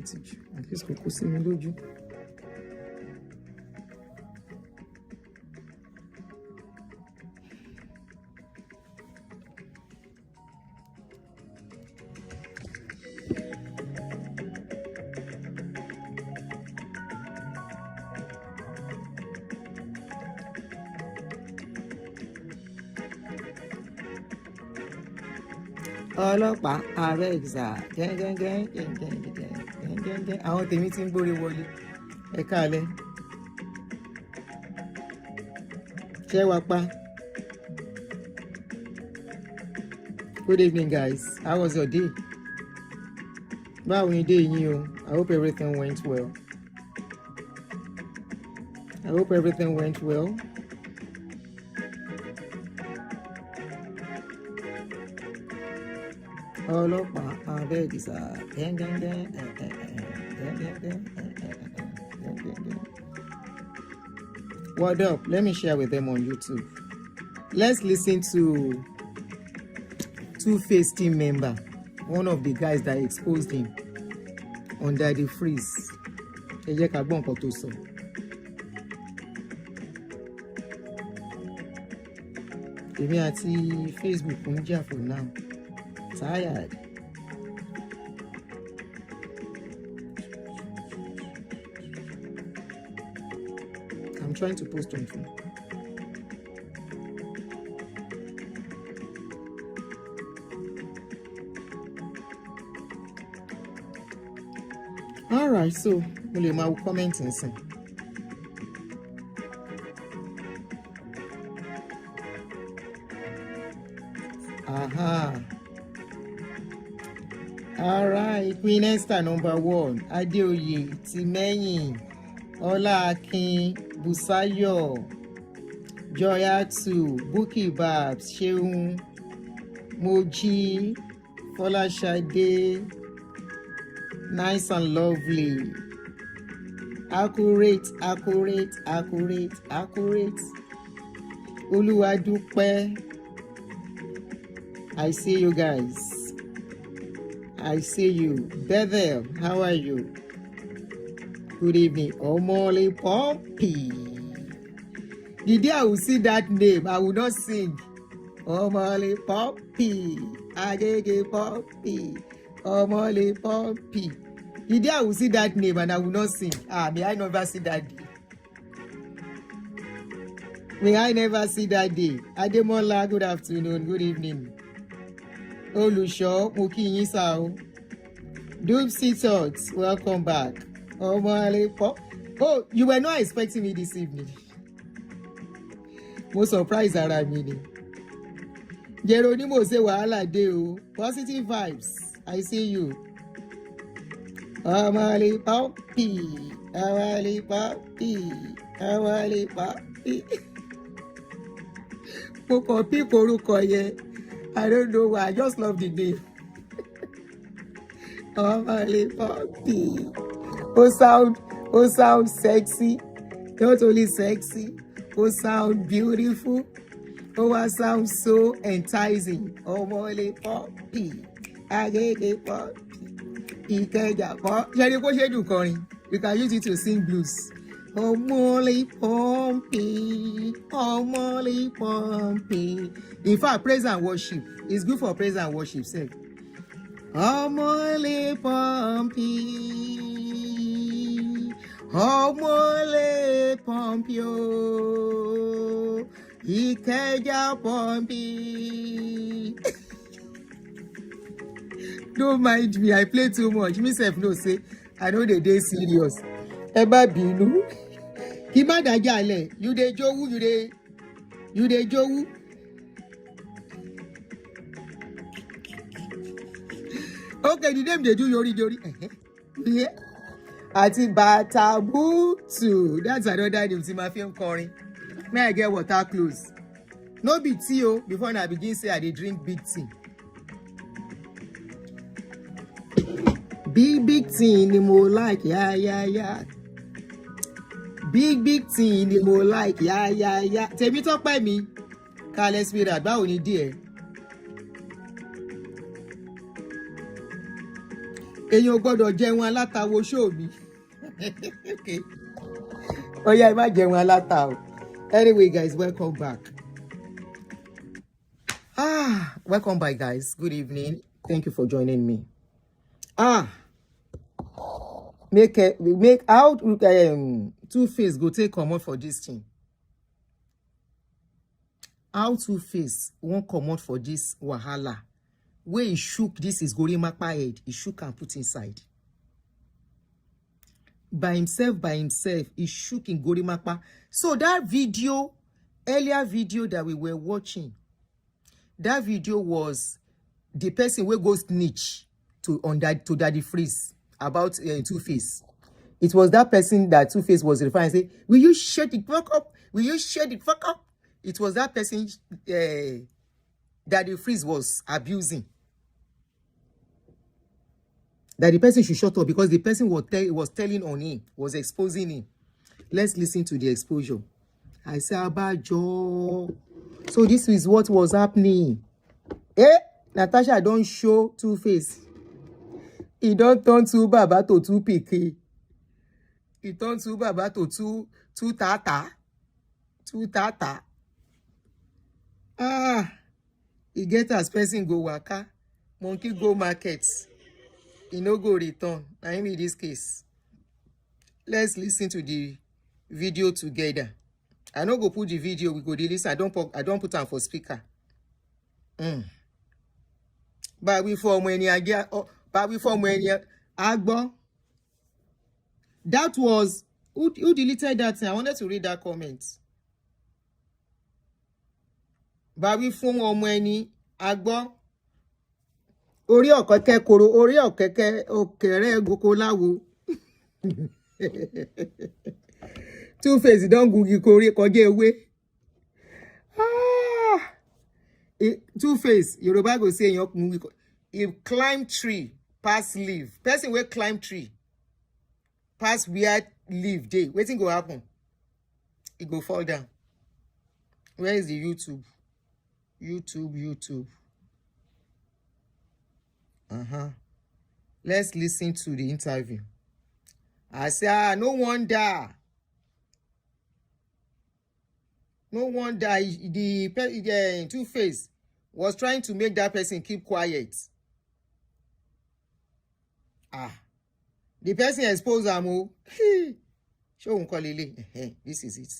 ìtìjú. At least kò sí mi lójú. Ọlọ́pàá Alexa gẹ́gẹ́gẹ́ àwọn tèmi tí ń gbórí wọlé ẹ káalẹ́ ṣé wá pa. Good evening guys, how was your day? Báwo ni day yín o? I hope everything went well. I hope everything went well. Ọlọ́pàá Alexa What up? Let me share with them on YouTube. Let's listen to Tuface team member, one of the guys that exposed him under the freeze. Ẹ jẹ́ ká gbọ́ nǹkan tó sọ. Èmi àti Facebook ń jà for now. Tired. I'm trying to post on phone. All right, so mo lè máa comment nsìn. Aha. All right, Queen Esther #1, Adeoye, Tìmẹ́yìn, Ọláakin, Bùsáyọ̀, Joyatu, Bukky Babs, Ṣeun, Mojí, Fọláṣadé, Nice and Lovely, Accurate, Olúwadúpẹ́. I see you guys. I see you. Bethel, how are you? Good evening. Omole Poppy. The day I will see that name, I will not sing. Omole Poppy. Agege Poppy. Omole Poppy. The day I will see that name and I will not sing. May I never see that day. May I never see that day. Ademola, good afternoon. Good evening. Olusho, Moki Sao. Doopsy Thoughts, welcome back. Oh, you were not expecting me this evening. Mo surprise ara mi ni. Jeronimo say wahala dey o. Positive vibes. I see you. Omole Poppy. Mo kàn pick orúkọ yẹn. I don't know why. I just love the name. Omole Poppy. Oh sound sexy. Not only sexy. Oh sound beautiful. Oh sound so enticing. Omole Poppy. Agege Poppy. Ìkẹjà Poppy. Ṣé kó ṣe dùn kọrin? You can use it to sing blues. Omole Poppy. In fact, praise and worship. It's good for praise and worship, sef. Omole Poppy. Oh. Ìkẹjà Poppy. Don't mind me, I play too much. Me sef no say I know they dey serious. Ẹ bá bínú. Kí má dájà lẹ̀, you dey jowu. Okay, the name they do yori. Yeah. Àti Batabutu. That's another name tí ma fi ń kọrin. May I get water close? No be tea o. Before I begin say I dey drink big tea. Big tea ni mo like, yeah. Big tea ni mo like, yeah. Tèmi Tọ́pẹ́ mi. Kálẹ̀ spirit, báwo ni díẹ̀? Èyàn gbọ́dọ̀ jẹun aláta wo show mi. Okay. Oh yeah, má jẹun aláta o. Anyway, guys, welcome back. Welcome back, guys. Good evening. Thank you for joining me. Make out Tuface go take comot for this thing. How Tuface won't comot for this wahala. Where he shook this is Gorimapa head, he shook and put inside. By himself, he shook in Gorimapa. So that video, earlier video that we were watching, that video was the person where goes snitch to Daddy Freeze about Tuface. It was that person that Tuface was referring to say, will you shut the fuck up? Will you shut the fuck up? It was that person Daddy Freeze was abusing. That the person should shut up because the person was telling on him, was exposing him. Let's listen to the exposure. I say, Abajo. So this is what was happening. Natasha don't show Tuface. He don't turn to Baba to two picky. He turn to Baba to two tata. Two tata. He get as person go waka. Monkey go markets. He no go return. I am in this case. Let's listen to the video together. I no go put the video. We go listen. I don't put on for speaker. But we form when Agbo. That was who deleted that thing? I wanted to read that comment. But we form when Agbo. Ori okeke koro, ori okeke okere gokolawo. Tuface don gugi kori koje ewe. Tuface, Yoruba go say you climb tree, pass leaf. Person will climb tree, pass where leaf dey. Wetin go happen? It go fall down. Where is the YouTube? YouTube. Let's listen to the interview. I say, no wonder the Tuface was trying to make that person keep quiet. The person exposed am. Show unkolele. This is it.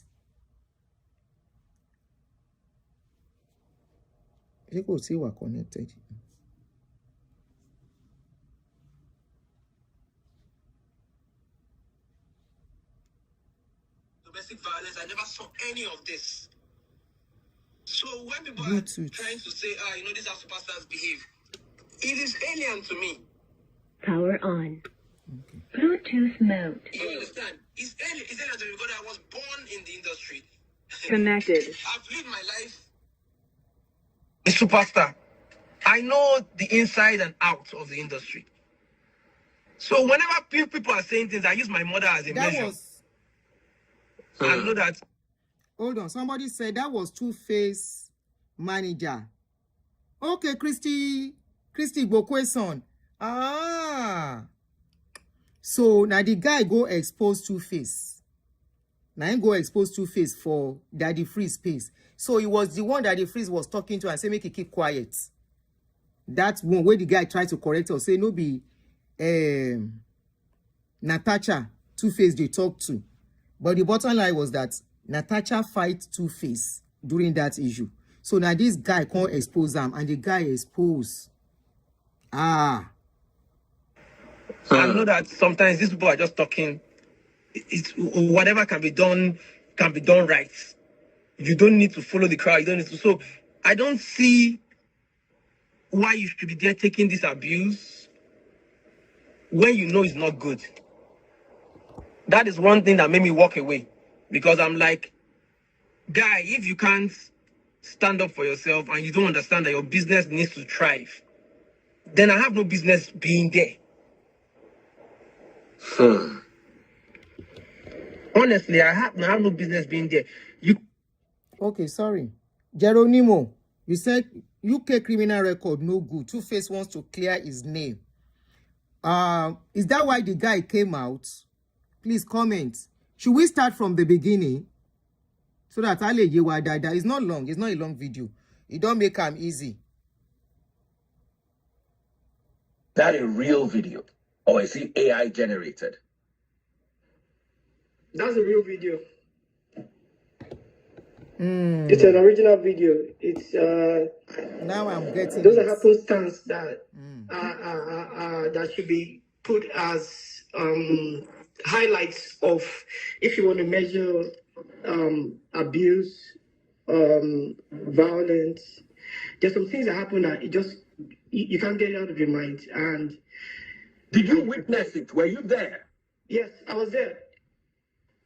People see we're connected. Domestic violence, I never saw any of this. So when people are trying to say, this is how superstars behave, it is alien to me. Power on. Okay. Bluetooth mode. You understand? It's alien to me because I was born in the industry. Connected. I've lived my life a superstar. I know the inside and out of the industry. So whenever people are saying things, I use my mother as a measure. I know that. Hold on. Somebody said that was Tuface manager. Okay, Christy Bokwe's son. So now the guy go expose Tuface. Now he go expose Tuface for Daddy Freeze space. So he was the one that Daddy Freeze was talking to and say make he keep quiet. That's one where the guy tried to correct or say no be Natasha Tuface they talk to. But the bottom line was that Natasha fight Tuface during that issue. So now this guy can't expose them, and the guy expose. I know that sometimes these people are just talking. It's whatever can be done right. You don't need to follow the crowd. You don't need to. So I don't see why you should be there taking this abuse when you know it's not good. That is one thing that made me walk away, because I'm like, guy, if you can't stand up for yourself and you don't understand that your business needs to thrive, then I have no business being there. Honestly, I have no business being there. Okay, sorry. Geronimo, you said UK criminal record no good. Tuface wants to clear his name. Is that why the guy came out? Please comment. Should we start from the beginning? So that Ale Yewa Dada. It's not long. It's not a long video. It don't make them easy. That a real video? Or is it AI generated? That's a real video. It's an original video. It's now I'm getting those it. are happenstance that that should be put as highlights of if you want to measure abuse, violence. There's some things that happen that you can't get it out of your mind. And did you witness it? Were you there? Yes, I was there.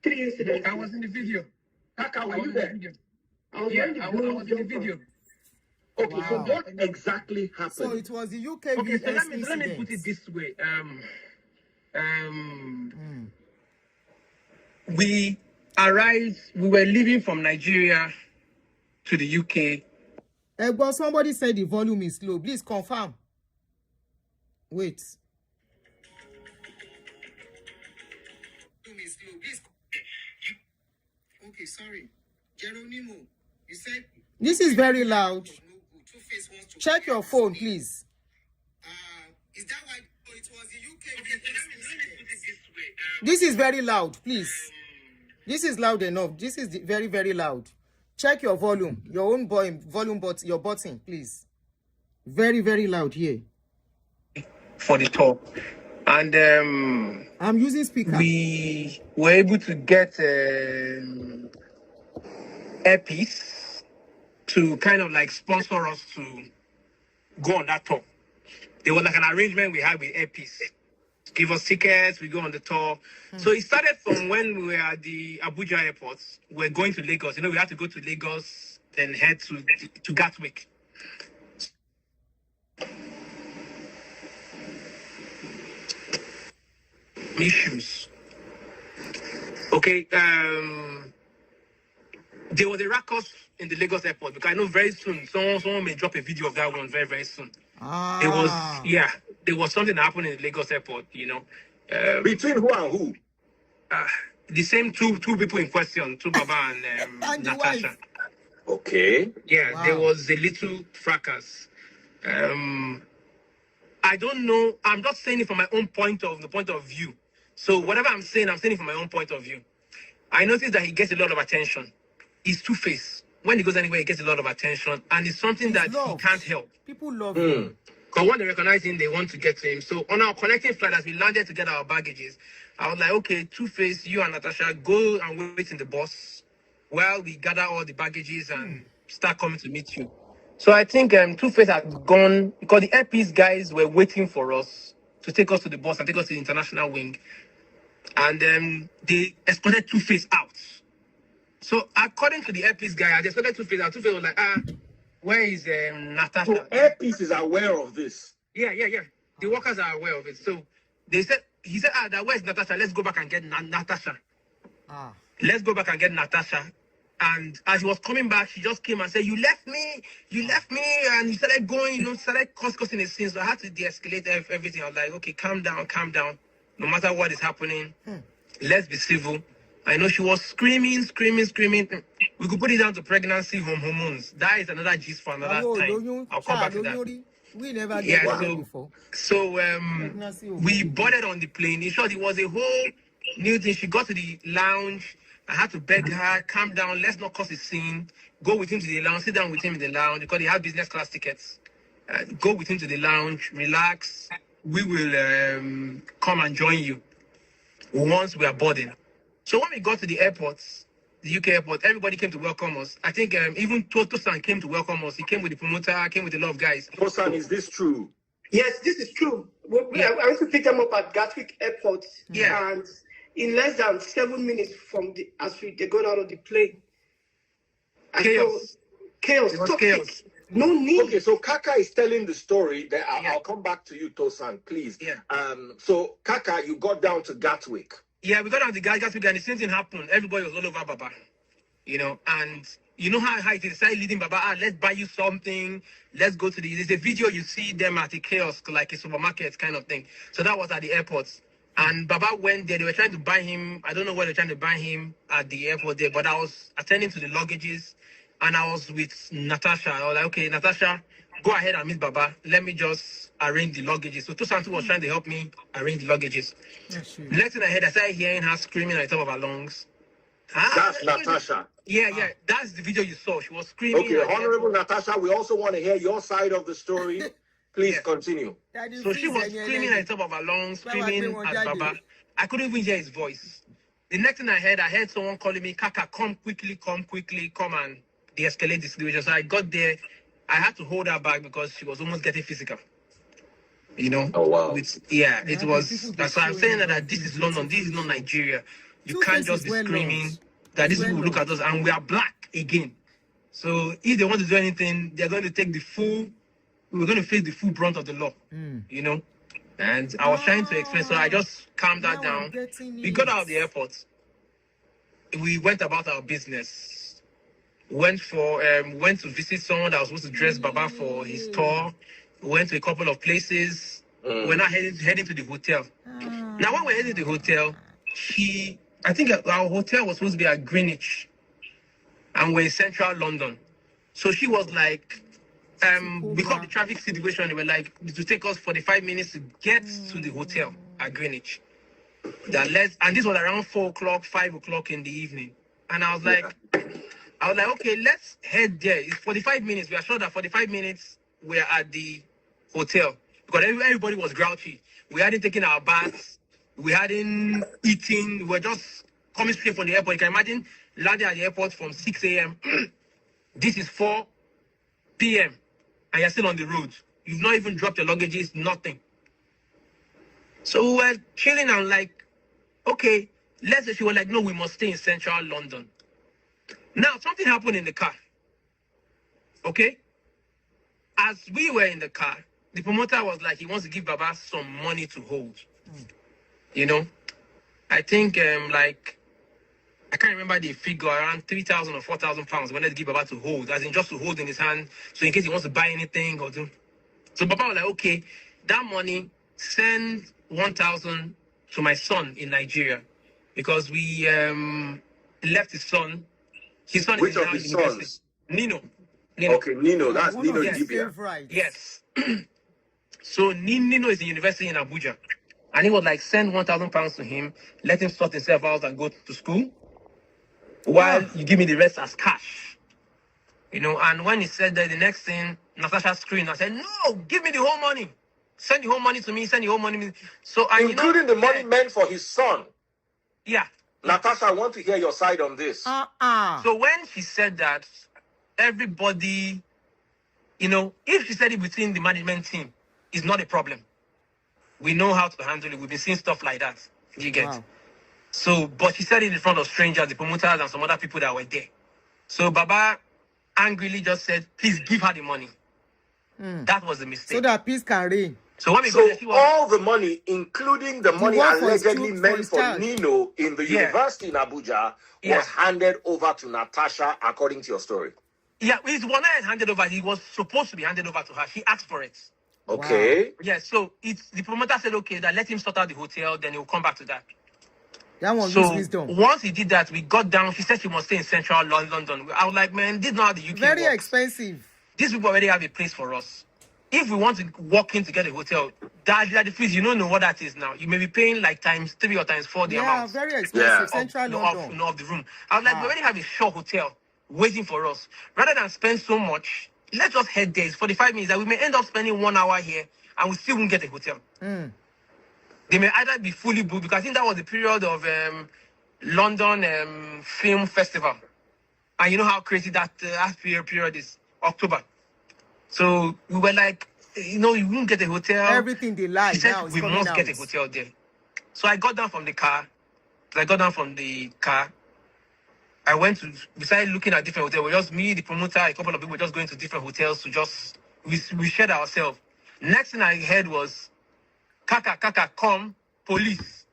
3 incidents. I was in the video. Kaka, were you there? I was I was in the video. Okay, so what exactly happened? So it was the UK Okay, so let me incident. put it this way. We arrived, we were leaving from Nigeria to the UK. Well, somebody said the volume is low. Please confirm. Wait. Okay, sorry. Geronimo, you said this is very loud. Check your phone, please. Is that why it was the UK? This is very loud, please. This is loud enough. This is very, very loud. Check your volume, your own volume, but your button, please. Very, very loud here. For the tour. And I'm using speaker. We were able to get earpiece to kind of like sponsor us to go on that tour. There was like an arrangement we had with earpiece. Give us tickets, we go on the tour. So it started from when we were at the Abuja airport. We're going to Lagos. You know, we had to go to Lagos, then head to Gatwick. Issues. Okay, there was a ruckus in the Lagos airport because I know very soon someone may drop a video of that one very, very soon. There was something that happened in the Lagos airport, you know. Between who and who? The same two people in question, Baba and Natasha. Okay. Yeah, wow. There was a little fracas. I don't know. I'm just saying it from my own point of view. So whatever I'm saying it from my own point of view. I noticed that he gets a lot of attention. He's Tuface. When he goes anywhere, he gets a lot of attention, and it's something that he can't help. People love him. Because when they recognize him, they want to get to him. So on our connecting flight, as we landed to get our baggages, I was like, okay, Tuface, you and Natasha, go and wait in the bus while we gather all the baggages and start coming to meet you. So I think Tuface had gone, because the earpiece guys were waiting for us to take us to the bus and take us to the international wing. And they escorted Tuface out. So according to the earpiece guy, they escorted Tuface out. Tuface was like, where is Natasha? So Airpiece is aware of this. Yeah. The workers are aware of it. So he said, where's Natasha? Let's go back and get Natasha. Let's go back and get Natasha. And as he was coming back, she just came and said, you left me. And he started going, started causing a scene. So I had to de-escalate everything. I was like, okay, calm down. No matter what is happening, let's be civil. I know she was screaming. We could put it down to pregnancy, hormones. That is another gist for another time. I'll come back to that. We never get that before. So we boarded on the plane. In short, it was a whole new thing. She got to the lounge. I had to beg her, calm down, let's not cause a scene. Go with him to the lounge, sit down with him in the lounge because he had business class tickets. Go with him to the lounge, relax. We will come and join you once we are boarding. So when we got to the airport, the UK airport, everybody came to welcome us. I think even Tosan came to welcome us. He came with the promoter, came with a lot of guys. Tosan, is this true? Yes, this is true. I went to pick them up at Gatwick Airport. Yeah. And in less than 7 minutes from they got out of the plane. Chaos. Chaos. No need. Okay, so Kaka is telling the story. That I'll come back to you, Tosan, please. Yeah. So Kaka, you got down to Gatwick. Yeah, we got down to Gatwick, and the same thing happened. Everybody was all over Baba, and you know how it is. Started leading Baba, let's buy you something. Let's go to there's a video you see them at a kiosk, like a supermarket kind of thing. So that was at the airport. And Baba went there. They were trying to buy him. I don't know what they were trying to buy him at the airport there, but I was attending to the luggages and I was with Natasha. I was like, okay, Natasha, go ahead and meet Baba. Let me just arrange the luggages. So Tuface was trying to help me arrange the luggages. Yes, sure. Next thing I heard, I started hearing her screaming at the top of her lungs. That's Natasha. Yeah. That's the video you saw. She was screaming. Okay, Honorable Natasha, we also want to hear your side of the story. Please Yeah. continue. So she was screaming at the top of her lungs, screaming at Baba. I couldn't even hear his voice. The next thing I heard someone calling me, Kaka, come quickly, come and de-escalate the situation. So I got there. I had to hold her back because she was almost getting physical. You know? Oh, wow. It was. That's why I'm saying that this is London. This is not Nigeria. You can't just be screaming that these people will look at us and we are black again. So if they want to do anything, they're going to take we're going to face the full brunt of the law, you know? And I was trying to explain, so I just calmed that down. We got out of the airport. We went about our business. Went to visit someone that was supposed to dress Baba for his tour. Went to a couple of places. We're now heading to the hotel. Now, when we're heading to the hotel, I think our hotel was supposed to be at Greenwich, and we're in central London. So she was like, because of the traffic situation, they were like, it will take us 45 minutes to get to the hotel at Greenwich. And this was around 4 o'clock, 5 o'clock in the evening. And I was like, okay, let's head there. It's 45 minutes. We are sure that 45 minutes we're at the hotel. Because everybody was grouchy. We hadn't taken our baths. We hadn't eaten. We were just coming straight from the airport. You can imagine landing at the airport from 6 a.m. This is 4 p.m. and you're still on the road. You've not even dropped your luggages, nothing. So we're chilling and like, okay, let's say she was like, no, we must stay in central London. Now, something happened in the car. Okay? As we were in the car, the promoter was like, he wants to give Baba some money to hold. You know? I think, I can't remember the figure, around 3,000 or 4,000 pounds. Wanted to give Baba to hold, as in just to hold in his hand, so in case he wants to buy anything or do. So Baba was like, okay, that money, send 1,000 to my son in Nigeria, because we left his son. His son Which is of now his university. sons? Nino. Okay, Nino. That's One Nino of his Libya. favorites. Yes. So Nino is in university in Abuja. And he was like, send 1,000 pounds to him, let him sort himself out and go to school, while you give me the rest as cash. You know, and when he said that, the next thing, Natasha screamed. I said, no, give me the whole money. Send the whole money to me, send the whole money to me. So, and Including the money meant for his son. Yeah. Natasha, I want to hear your side on this. So when she said that, everybody, you know, if she said it between the management team, it's not a problem. We know how to handle it. We've been seeing stuff like that. You get? Wow. So, but she said it in front of strangers, the promoters and some other people that were there. So Baba angrily just said, please give her the money. That was the mistake. So that peace can reign. So when we So got there, she was, all the money, including the money one for his allegedly for meant his for child. Nino in the Yeah. university in Abuja, Yeah. was handed over to Natasha, according to your story. yeah, it was not handed over. He was supposed to be handed over to her. She asked for it. Okay. Yeah, so the promoter said, okay, that let him sort out the hotel, then he'll come back to that. That one So use wisdom. once he did that, we got down. She said she must stay in central London. I was like, man, this is not how the UK Very works. expensive. These people already have a place for us. If we want to walk in to get a hotel, that the fees, you don't know what that is now. You may be paying like ×3 or ×4 the Yeah, amount very Yeah. expensive. Central London. of the room. I was like, we already have a short hotel waiting for us. Rather than spend so much, let's just head there. It's 45 minutes. That we may end up spending 1 hour here and we still won't get a hotel. They may either be fully booked, because I think that was the period of London Film Festival. And you know how crazy that period is, October. So we were like, you know, you won't get a hotel. Everything they like She said now is we coming must out. get a hotel there. So I got down from the car. We started looking at different hotels. We just, me, the promoter, a couple of people were just going to different hotels to just, we shared ourselves. Next thing I heard was, Kaka, come, police.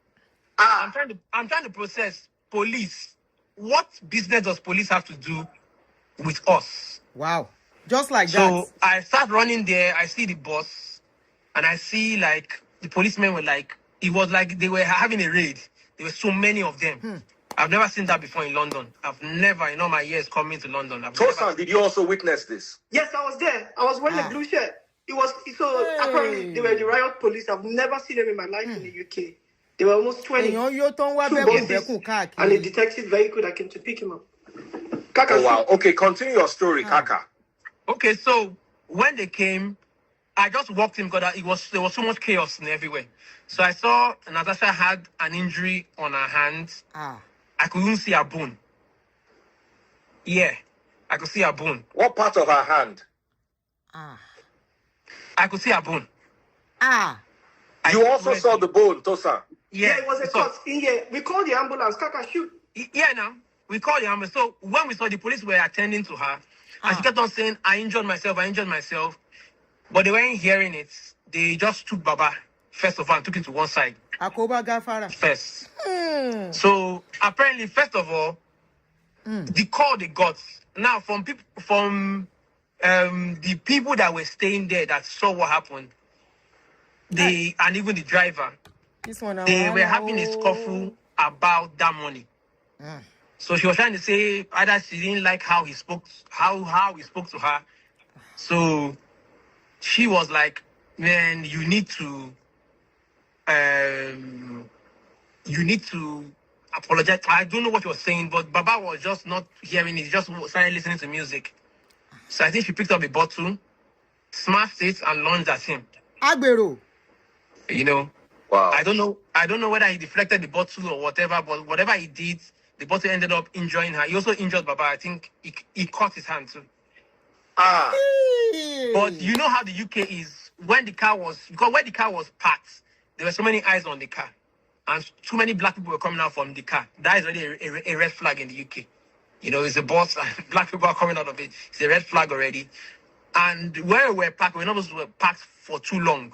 I'm trying to process police. What business does police have to do with us. Wow. Just like So that. I start running there. I see the bus, and I see like the policemen were like, it was like they were having a raid. There were so many of them. I've never seen that before in London. I've never, in all my years coming to London, I've never. Tosan, did you also witness this? Yes, I was there. I was wearing a blue shirt. It was so apparently they were the riot police. I've never seen them in my life in the UK. There were almost 20. Èèyàn yóò tán wá Two bẹ́kùn buses bẹ́kùn and a káàkiri. detective vehicle that came to pick him up. Kaka, Oh, wow. Okay, continue your story, Kaka. Okay, so when they came, I just walked in because there was so much chaos everywhere. So I saw Natasha had an injury on her hand. I couldn't see her bone. Yeah, I could see her bone. What part of her hand? I could see her bone. You also saw the bone, Tosan. Yeah, it was a cut in here. We called the ambulance. Kaka, shoot. Yeah, now we called the ambulance. So when we saw the police were attending to her, and she kept on saying, I injured myself. But they weren't hearing it. They just took Baba, first of all, and took him to one side. Àkóbá gáfárà. First. So apparently, first of all, the call they got now from people the people that were staying there that saw what happened, and even the driver, This one, they were having a scuffle about that money. So she was trying to say either she didn't like how he spoke to her. So she was like, man, you need to apologize. I don't know what you were saying, but Baba was just not hearing it. He just started listening to music. So I think she picked up a bottle, smashed it, and lunged at him. Agbero. You know, Wow. I don't know whether he deflected the bottle or whatever, but whatever he did, the bottle ended up injuring her. He also injured Baba. I think he cut his hand too. But you know how the UK is when the car was parked, there were so many eyes on the car, and too many black people were coming out from the car. That is already a red flag in the UK. You know, it's a bus and black people are coming out of it. It's a red flag already. And where we were parked, we're not supposed to be parked for too long,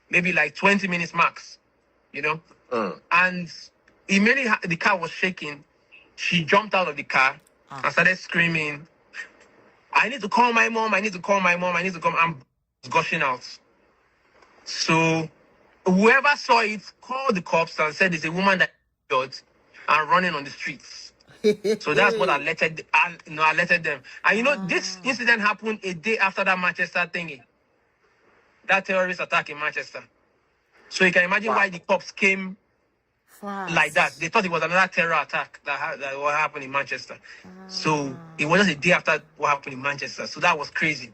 maybe like 20 minutes max. You know, and immediately the car was shaking. She jumped out of the car and started screaming, I need to call my mom. I'm gushing out. So whoever saw it called the cops and said there's a woman that died and running on the streets. So that's what alerted them. And you know, this incident happened a day after that Manchester thingy. That terrorist attack in Manchester. So you can imagine why the cops came like that. They thought it was another terror attack that what happened in Manchester. So it was just a day after what happened in Manchester. So that was crazy.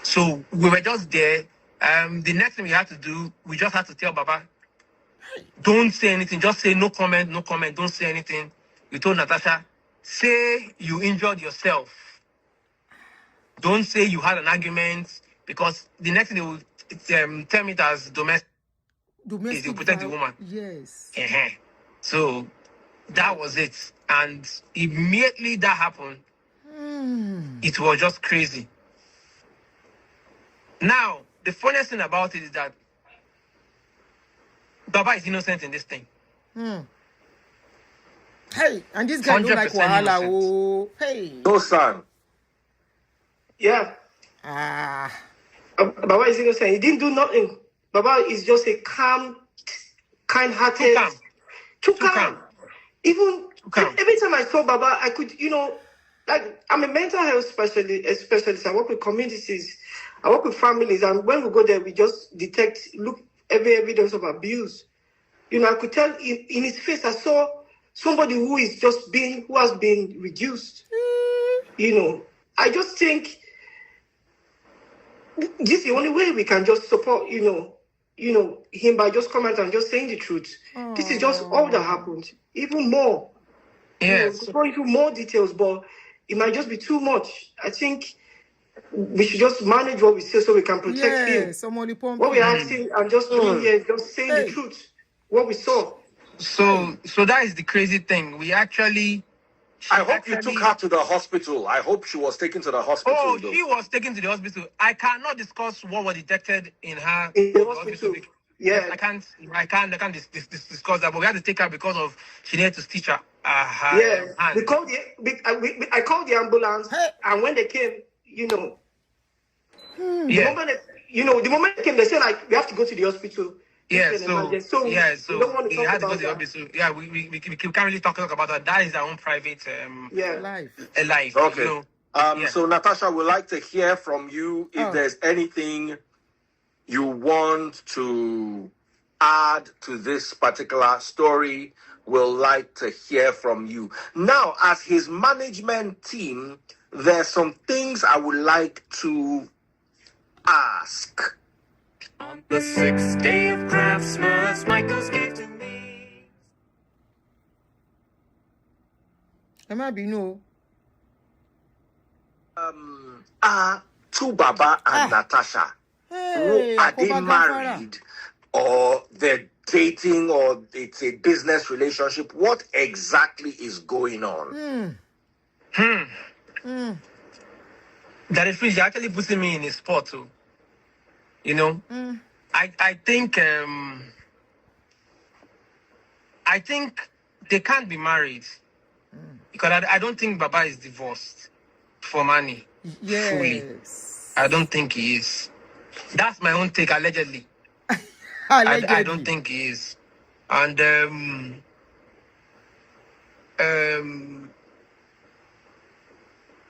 So we were just there. The next thing we had to do, we just had to tell Baba, don't say anything. Just say no comment. Don't say anything. We told Natasha, say you injured yourself. Don't say you had an argument, because the next thing they will term it as domestic. Is to protect the woman. Yes. So that was it. And immediately that happened, it was just crazy. Now, the funniest thing about it is that Baba is innocent in this thing. Hey, and this guy don't like 100% wahala. innocent. Oh, hey. Tosan. Yeah. Baba is innocent. He didn't do nothing. Baba is just a calm, kind-hearted. Too calm. Even every time I saw Baba, I could, like, I'm a mental health specialist. I work with communities. I work with families. And when we go there, we just look every evidence of abuse. I could tell in his face, I saw somebody who has been reduced. I just think this is the only way we can just support, him by just comment and just saying the truth. This is just all that happened. Even more. Yes. Go into more details, but it might just be too much. I think we should just manage what we say so we can protect him. What we're asking and just doing here is just saying the truth. What we saw. So that is the crazy thing. I hope you took her to the hospital. I hope she was taken to the hospital. Oh, though. she was taken to the hospital. I cannot discuss what was detected in her In the hospital. Yeah. I can't discuss that, but we had to take her because of she needed to stitch her Yeah, hand. I called the ambulance, Hey. and when they came, the Yeah. moment the moment they came, they said like we have to go to the hospital. Yeah, It's an so emergency. So we don't want to he talk had to go about to the that. hospital. Yeah, we can't really talk about that. That is our own private Yeah. Life. life. Okay. You know. Yeah. So Natasha, would like to hear from you if Oh. there's anything you want to add to this particular story. We'll like to hear from you. Now, as his management team, there's some things I would like to ask. On the 6th day of Christmas, Michael's gave to me. Am I no? Tubaba and Natasha, Hey, are they Akoba Gafara. married or they're dating or it's a business relationship? What exactly is going on? That is you're actually putting me in a spot too. You know. I think they can't be married because I don't think Baba is divorced for money. Fully. Yes. I don't think he is. That's my own take, allegedly. Allegedly. I don't think he is. And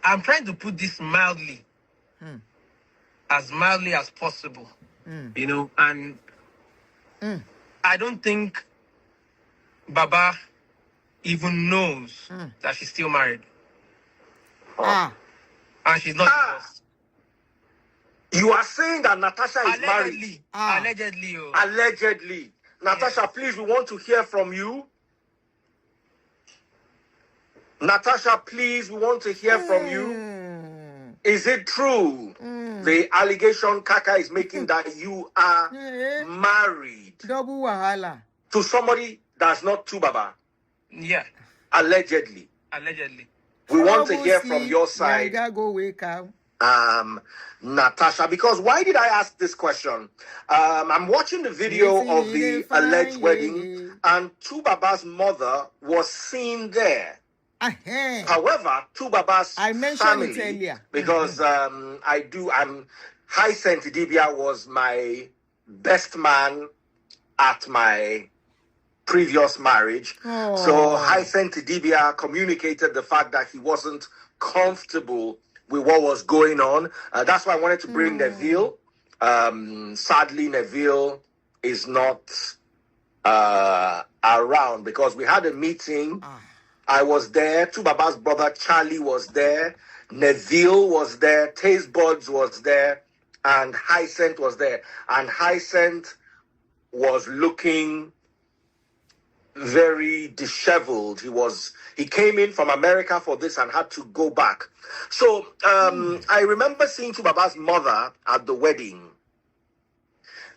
I'm trying to put this mildly, as mildly as possible. You know, and I don't think Baba even knows that she's still married. Ah. And she's not divorced. You are saying that Natasha is married? Allegedly. Allegedly. Natasha, please, we want to hear from you. Natasha, please, we want to hear from you. Is it true? The allegation Kaka is making that you are married Double wahala. to somebody that's not Tubaba. Yeah, Allegedly. allegedly. We want to hear from your side, Yanga go wake up. Natasha, because why did I ask this question? I'm watching the video of the alleged wedding, and Tubaba's mother was seen there. However, Tubaba's I mentioned family, it earlier. because I'm Hyacinth Dibia was my best man at my previous marriage. So Hyacinth Dibia communicated the fact that he wasn't comfortable with what was going on. That's why I wanted to bring Neville. Sadly, Neville is not around because we had a meeting. I was there. Tubaba's brother Charlie was there. Neville was there. Taste Buds was there. And Hyacinth was there. And Hyacinth was looking very disheveled. He came in from America for this and had to go back. So I remember seeing Tubaba's mother at the wedding.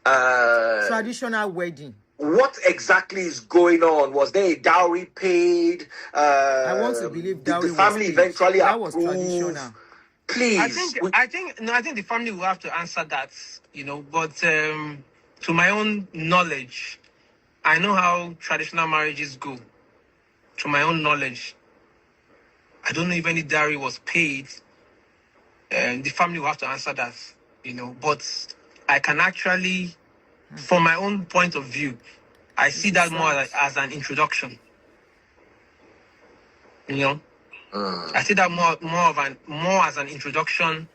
Traditional wedding. What exactly is going on? Was there a dowry paid? I want to believe did dowry the family was paid. eventually That was approve? traditional. Please. I think the family will have to answer that, you know. But to my own knowledge, I know how traditional marriages go. To my own knowledge, I don't know if any dowry was paid. The family will have to answer that, you know. But I can actually, from my own point of view, I see that more as an introduction. You know, I see that more as an introduction,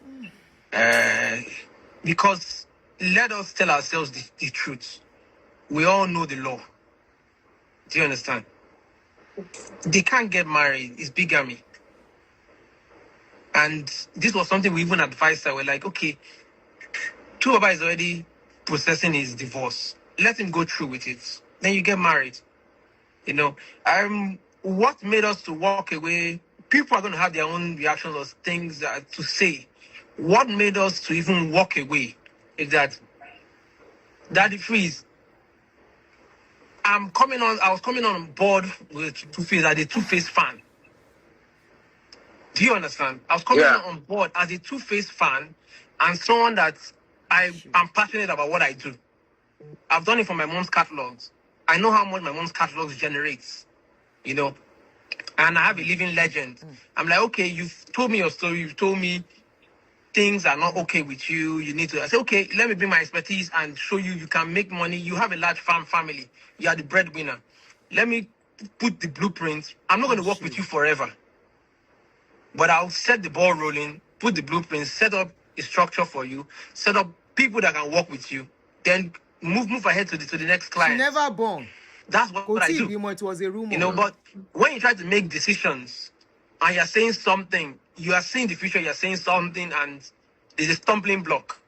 because let us tell ourselves the truth. We all know the law. Do you understand? They can't get married. It's bigamy. And this was something we even advised her. We're like, okay, Tubaba is already processing his divorce. Let him go through with it. Then you get married. You know, what made us to walk away? People are going to have their own reactions or things to say. What made us to even walk away is that Daddy Freeze, I was coming on board with Tuface as a Tuface fan. Do you understand? I was coming on board as a Tuface fan and someone that I'm passionate about what I do. I've done it for my mom's catalogs. I know how much my mom's catalogs generates, you know. and I have a living legend. I'm like, okay, you've told me your story. You've told me things are not okay with you. You need to. I say, okay, let me bring my expertise and show you. You can make money. You have a large family. You are the breadwinner. Let me put the blueprint. I'm not going to work with you forever, but I'll set the ball rolling. Put the blueprint. Set up a structure for you. Set up people that can work with you. Then move ahead to the next She client. never born. That's what I do. It was a rumor. You know, but when you try to make decisions and you're saying something, you are seeing the future, you're saying something, and there's a stumbling block.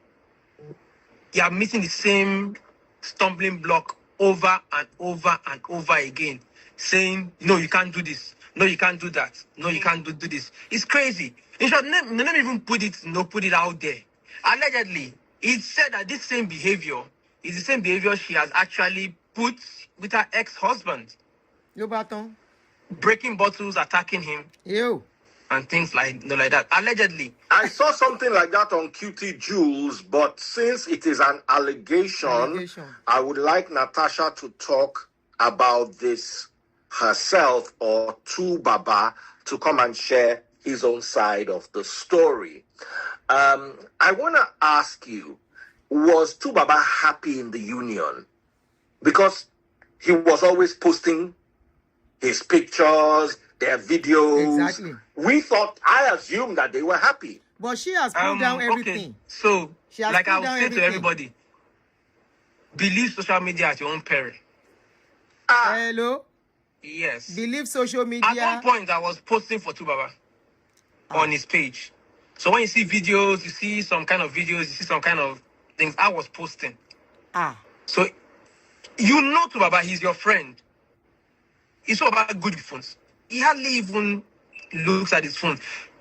You are meeting the same stumbling block over and over and over again, saying, no, you can't do this. No, you can't do that. No, you can't do this. It's crazy. In short, let me even put it out there. Allegedly, it's said that this same behavior is the same behavior she has actually put with her ex-husband. Yo, baton. Breaking bottles, attacking him, Yo. and things like that. Allegedly. I saw something like that on QT Jules, but since it is an allegation, I would like Natasha to talk about this herself, or to Baba to come and share his own side of the story. I want to ask you, was Tubaba happy in the union? Because he was always posting his pictures, their videos. Exactly. I assumed that they were happy. But she has pulled down everything. Okay. So, like I would say everything to everybody, believe social media at your own peril. Hello? Yes. Believe social media. At one point, I was posting for Tubaba on his page. So when you see videos, you see some kind of videos, you see some kind of things, I was posting. So, you know Tubaba, he's your friend. He's all about good phones. He hardly even looks at his phone.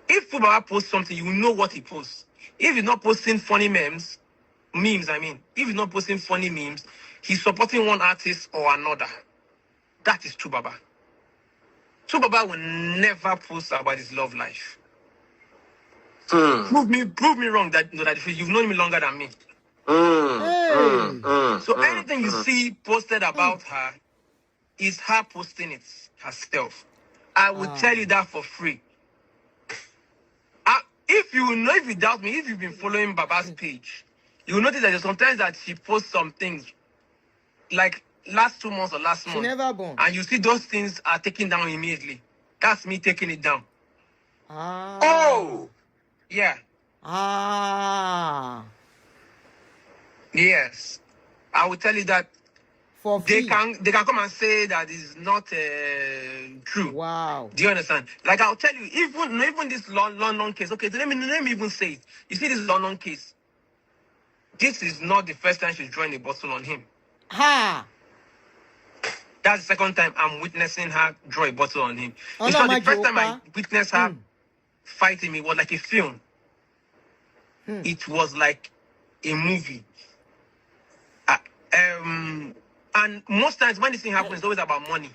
If Tubaba posts something, you know what he posts. If he's not posting funny memes, if he's not posting funny memes, he's supporting one artist or another. That is Tubaba. Tubaba will never post about his love life. Prove me wrong that you've known me longer than me. So anything you see posted about her is her posting it herself. I will tell you that for free. If you doubt me, if you've been following Baba's page, you will notice that sometimes that she posts some things like last 2 months or last month. She never born. And you see those things are taken down immediately. That's me taking it down. Oh! Yeah. Yes. I will tell you that for they free. can come and say that is not true. Wow. Do you understand? Like I'll tell you, even this London case. Okay, so let me even say it. You see this London case. This is not the first time she's drawing a bottle on him. That's the second time I'm witnessing her draw a bottle on him. It's not the first time I witnessed her fighting. It was like a film. It was like a movie. And most times when this thing happens, it's always about money.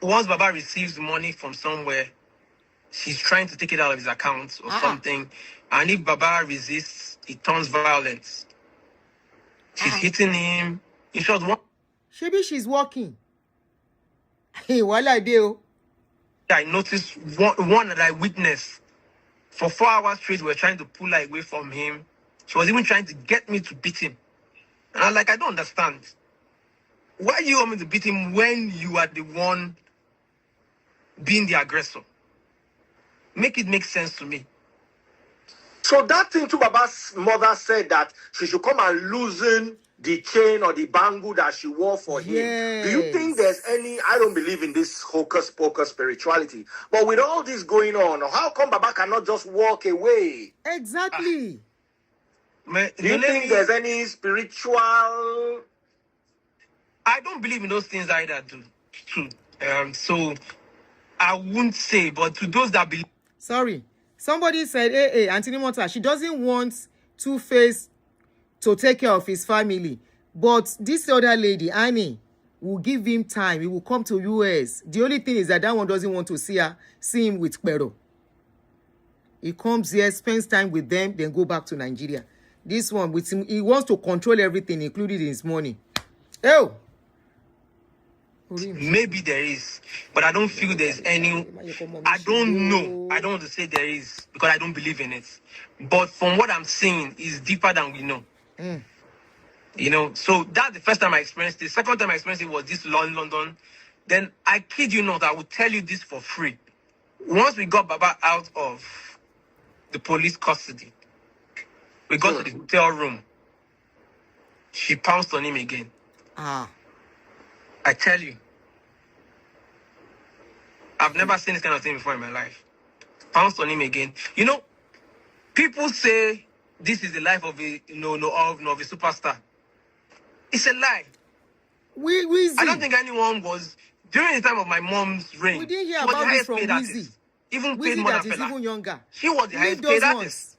Once Baba receives money from somewhere, she's trying to take it out of his account or something. And if Baba resists, it turns violent. She's hitting him. In short, maybe she's walking. Hey, what I do? I noticed one that I witnessed. For 4 hours straight, we were trying to pull her away from him. She was even trying to get me to beat him. And I'm like, I don't understand. Why do you want me to beat him when you are the one being the aggressor? Make it make sense to me. So that thing to Baba's mother said that she should come and loosen the chain or the bangle that she wore for him. Do you think there's any, I don't believe in this hocus pocus spirituality, but with all this going on, how come Baba cannot just walk away? Exactly. Do you think there's any spiritual? I don't believe in those things either, dude. So I wouldn't say, but to those that believe. Sorry. Somebody said, hey, Auntie Nimota, she doesn't want Tuface to take care of his family. But this other lady, Annie, will give him time. He will come to US. The only thing is that one doesn't want to see him with Pero. He comes here, spends time with them, then go back to Nigeria. This one, with him, he wants to control everything, including his money. Oh! Maybe there is, but I don't feel there's any. I don't know. I don't want to say there is because I don't believe in it. But from what I'm seeing, is deeper than we know. You know, so that's the first time I experienced it. Second time I experienced it was this London. Then I kid you not, I will tell you this for free. Once we got Baba out of the police custody, we got to the hotel room. She pounced on him again. I tell you, I've never seen this kind of thing before in my life. Pounced on him again. You know, people say this is the life of a of a superstar. It's a lie. I don't think anyone was during the time of my mom's reign. We didn't hear she was about the highest this paid from artist. Even Wizzy paid more that than is Fela. even younger. She was the highest paid artist.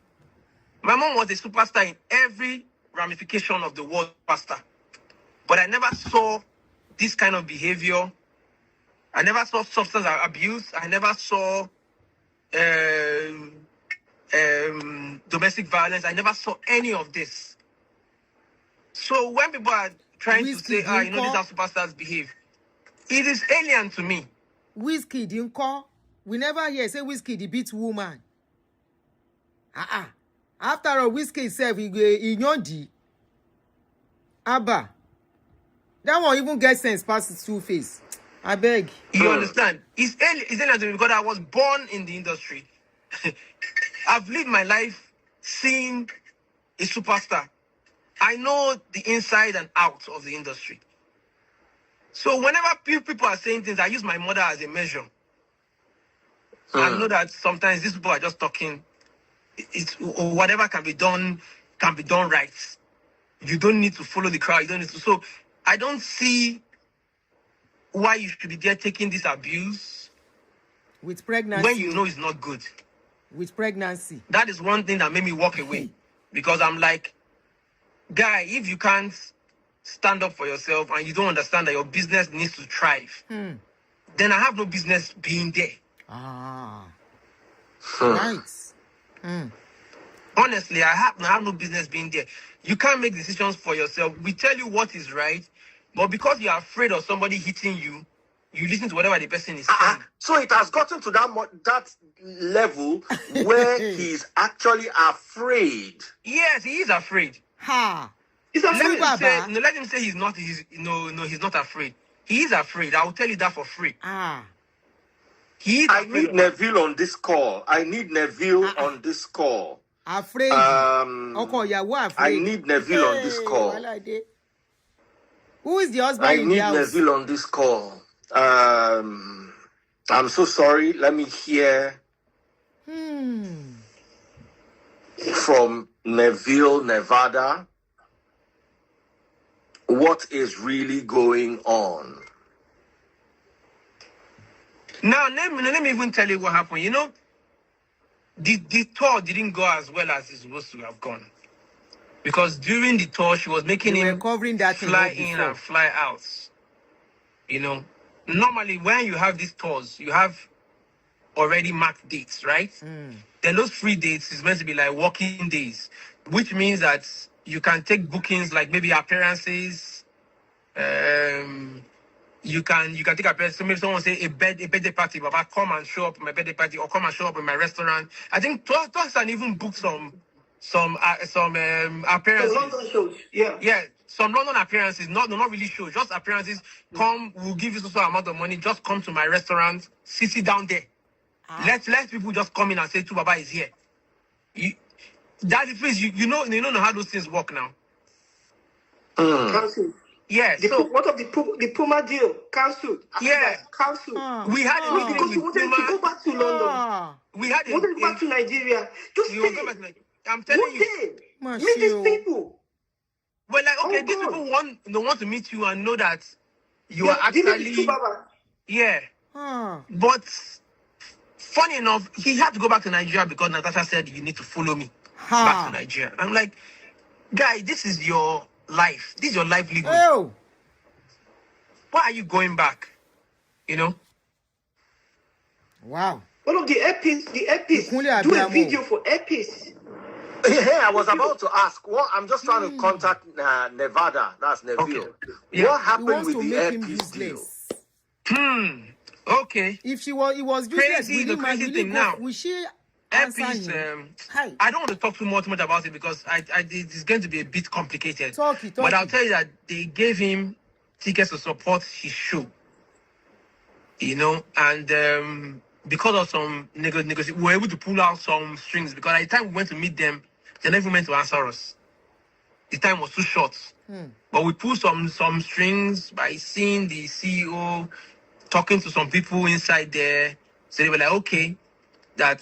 My mom was a superstar in every ramification of the word superstar. But I never saw this kind of behavior. I never saw substance abuse. I never saw domestic violence. I never saw any of this. So when people are trying to say, you know, these are superstars behave, it is alien to me. Whiskey didn't call. We never hear say Whiskey the beat woman. After all, Whiskey itself, he yondi. Abba. That one even get sense past his Tuface. I beg. You understand? It's alien to me because I was born in the industry. I've lived my life seeing a superstar. I know the inside and out of the industry. So whenever people are saying things, I use my mother as a measure. I know that sometimes these people are just talking. It's whatever can be done right. You don't need to follow the crowd. You don't need to. So I don't see why you should be there taking this abuse with pregnancy when you know it's not good. With pregnancy. That is one thing that made me walk away because I'm like, guy, if you can't stand up for yourself and you don't understand that your business needs to thrive, then I have no business being there. Right. Honestly, I have no business being there. You can't make decisions for yourself. We tell you what is right, but because you're afraid of somebody hitting you, you listen to whatever the person is saying. So it has gotten to that level where he's actually afraid. Yes, he is afraid. He's afraid. Let him say he's not. He's not afraid. He is afraid. I will tell you that for free. I need Neville on this call. I need Neville on this call. Afraid. Afraid. I need Neville on this call. Who is the husband I in need the house? Neville on this call. I'm so sorry. Let me hear from Neville, Nevada. What is really going on? Now, let me even tell you what happened. You know, the tour didn't go as well as it's supposed to have gone. Because during the tour, she was making him covering that fly in and fly out. You know, normally when you have these tours, you have already marked dates, right? Then those free dates is meant to be like working days, which means that you can take bookings like maybe appearances. You can take appearances. So maybe someone say a birthday party, Baba, come and show up at my birthday party, or come and show up in my restaurant. I think Tuface and even book some appearances. London shows, yeah. Some London appearances, not really shows, just appearances. Come, we'll give you so amount of money. Just come to my restaurant, sit down there. Let people just come in and say, Baba is here. That's the place. You know how those things work now. Cancelled. Yeah. What of the Puma deal? Cancelled. Yeah. Cancelled. We had a because you wanted to go back to London. We had wanted to go back to Nigeria. Just go back to Nigeria. I'm telling you. Meet these people. Well, like, okay, these people want to meet you and know that you are actually. Yeah. But funny enough, he had to go back to Nigeria because Natasha said you need to follow me back to Nigeria. I'm like, guy, this is your life. This is your livelihood. Why are you going back? You know? Wow. One of the epics, do a video for epics. Hey, I was about to ask. I'm just trying to contact Nevada. That's Neville. Okay. Yeah. What happened with the epics deal? Okay. If it was useless, Crazy, the crazy thing now. will she answer Please, him? Hi. I don't want to talk too much about it because it's going to be a bit complicated. Talk But I'll it. tell you that they gave him tickets to support his show. You know, and because of some negotiation, we were able to pull out some strings because at the time we went to meet them, they never meant to answer us. The time was too short. But we pulled some strings by seeing the CEO talking to some people inside there. So they were like, okay, that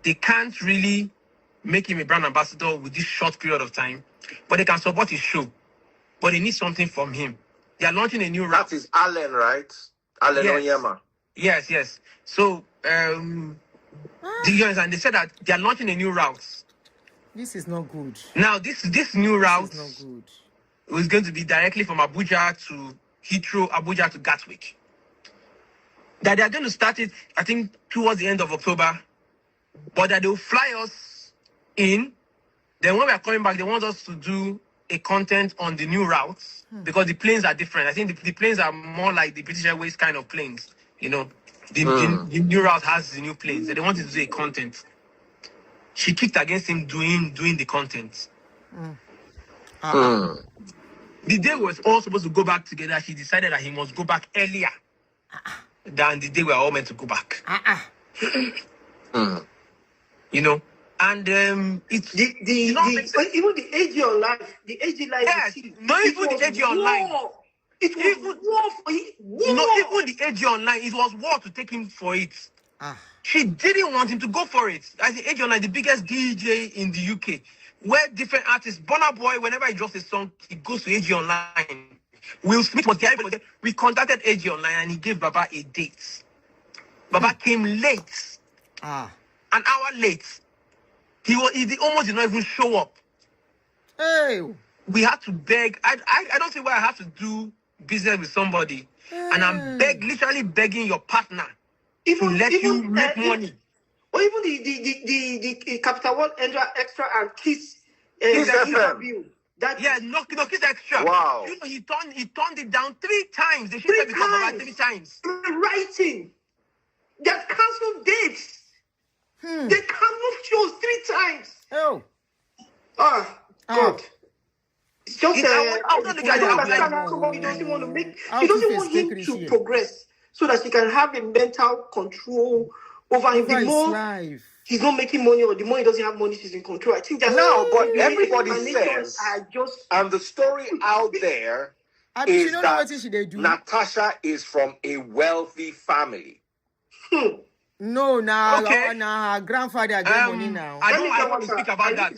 they can't really make him a brand ambassador with this short period of time, but they can support his show. But they need something from him. They are launching a new route. That is Allen, right? Allen Onyema. Yes. So, do you understand? They said that they are launching a new route. This is not good. Now, this new route This is not good. was going to be directly from Abuja to Heathrow, Abuja to Gatwick. That they are going to start it, I think, towards the end of October, but that they will fly us in. Then when we are coming back, they want us to do a content on the new routes because the planes are different. I think the planes are more like the British Airways kind of planes. You know, the new route has the new planes. So they wanted to do a content. She kicked against him doing the content. The day was all supposed to go back together. She decided that he must go back earlier than the day we were all meant to go back. You know, and it's even the AG online, yes, not even the AG online. It was Even the AG online, it was war to take him for it. She didn't want him to go for it. As the AG online, the biggest DJ in the UK, where different artists, Burna Boy, whenever he drops a song, he goes to AG online. Will Smith was there. We contacted AG online and he gave Baba a date. Baba came late. An hour late. He almost did not even show up. Hey. We had to beg. I don't see why I have to do business with somebody. And I'm literally begging your partner to let you make money. Or even the Capital One Extra and Kiss FM. Kiss Extra. Wow. You know, he turned it down 3 times. They should have become about 3 times. Writing. They canceled dates. They canceled shows 3 times. Oh. God. It's just I don't look at it. Somebody doesn't want to make. She doesn't want him to progress so that she can have a mental control over him. The more he's not making money or the more he doesn't have money, she's in control. I think that's but everybody says, and the story out there is that Natasha is from a wealthy family. No, her grandfather get money now. I don't want to speak about that.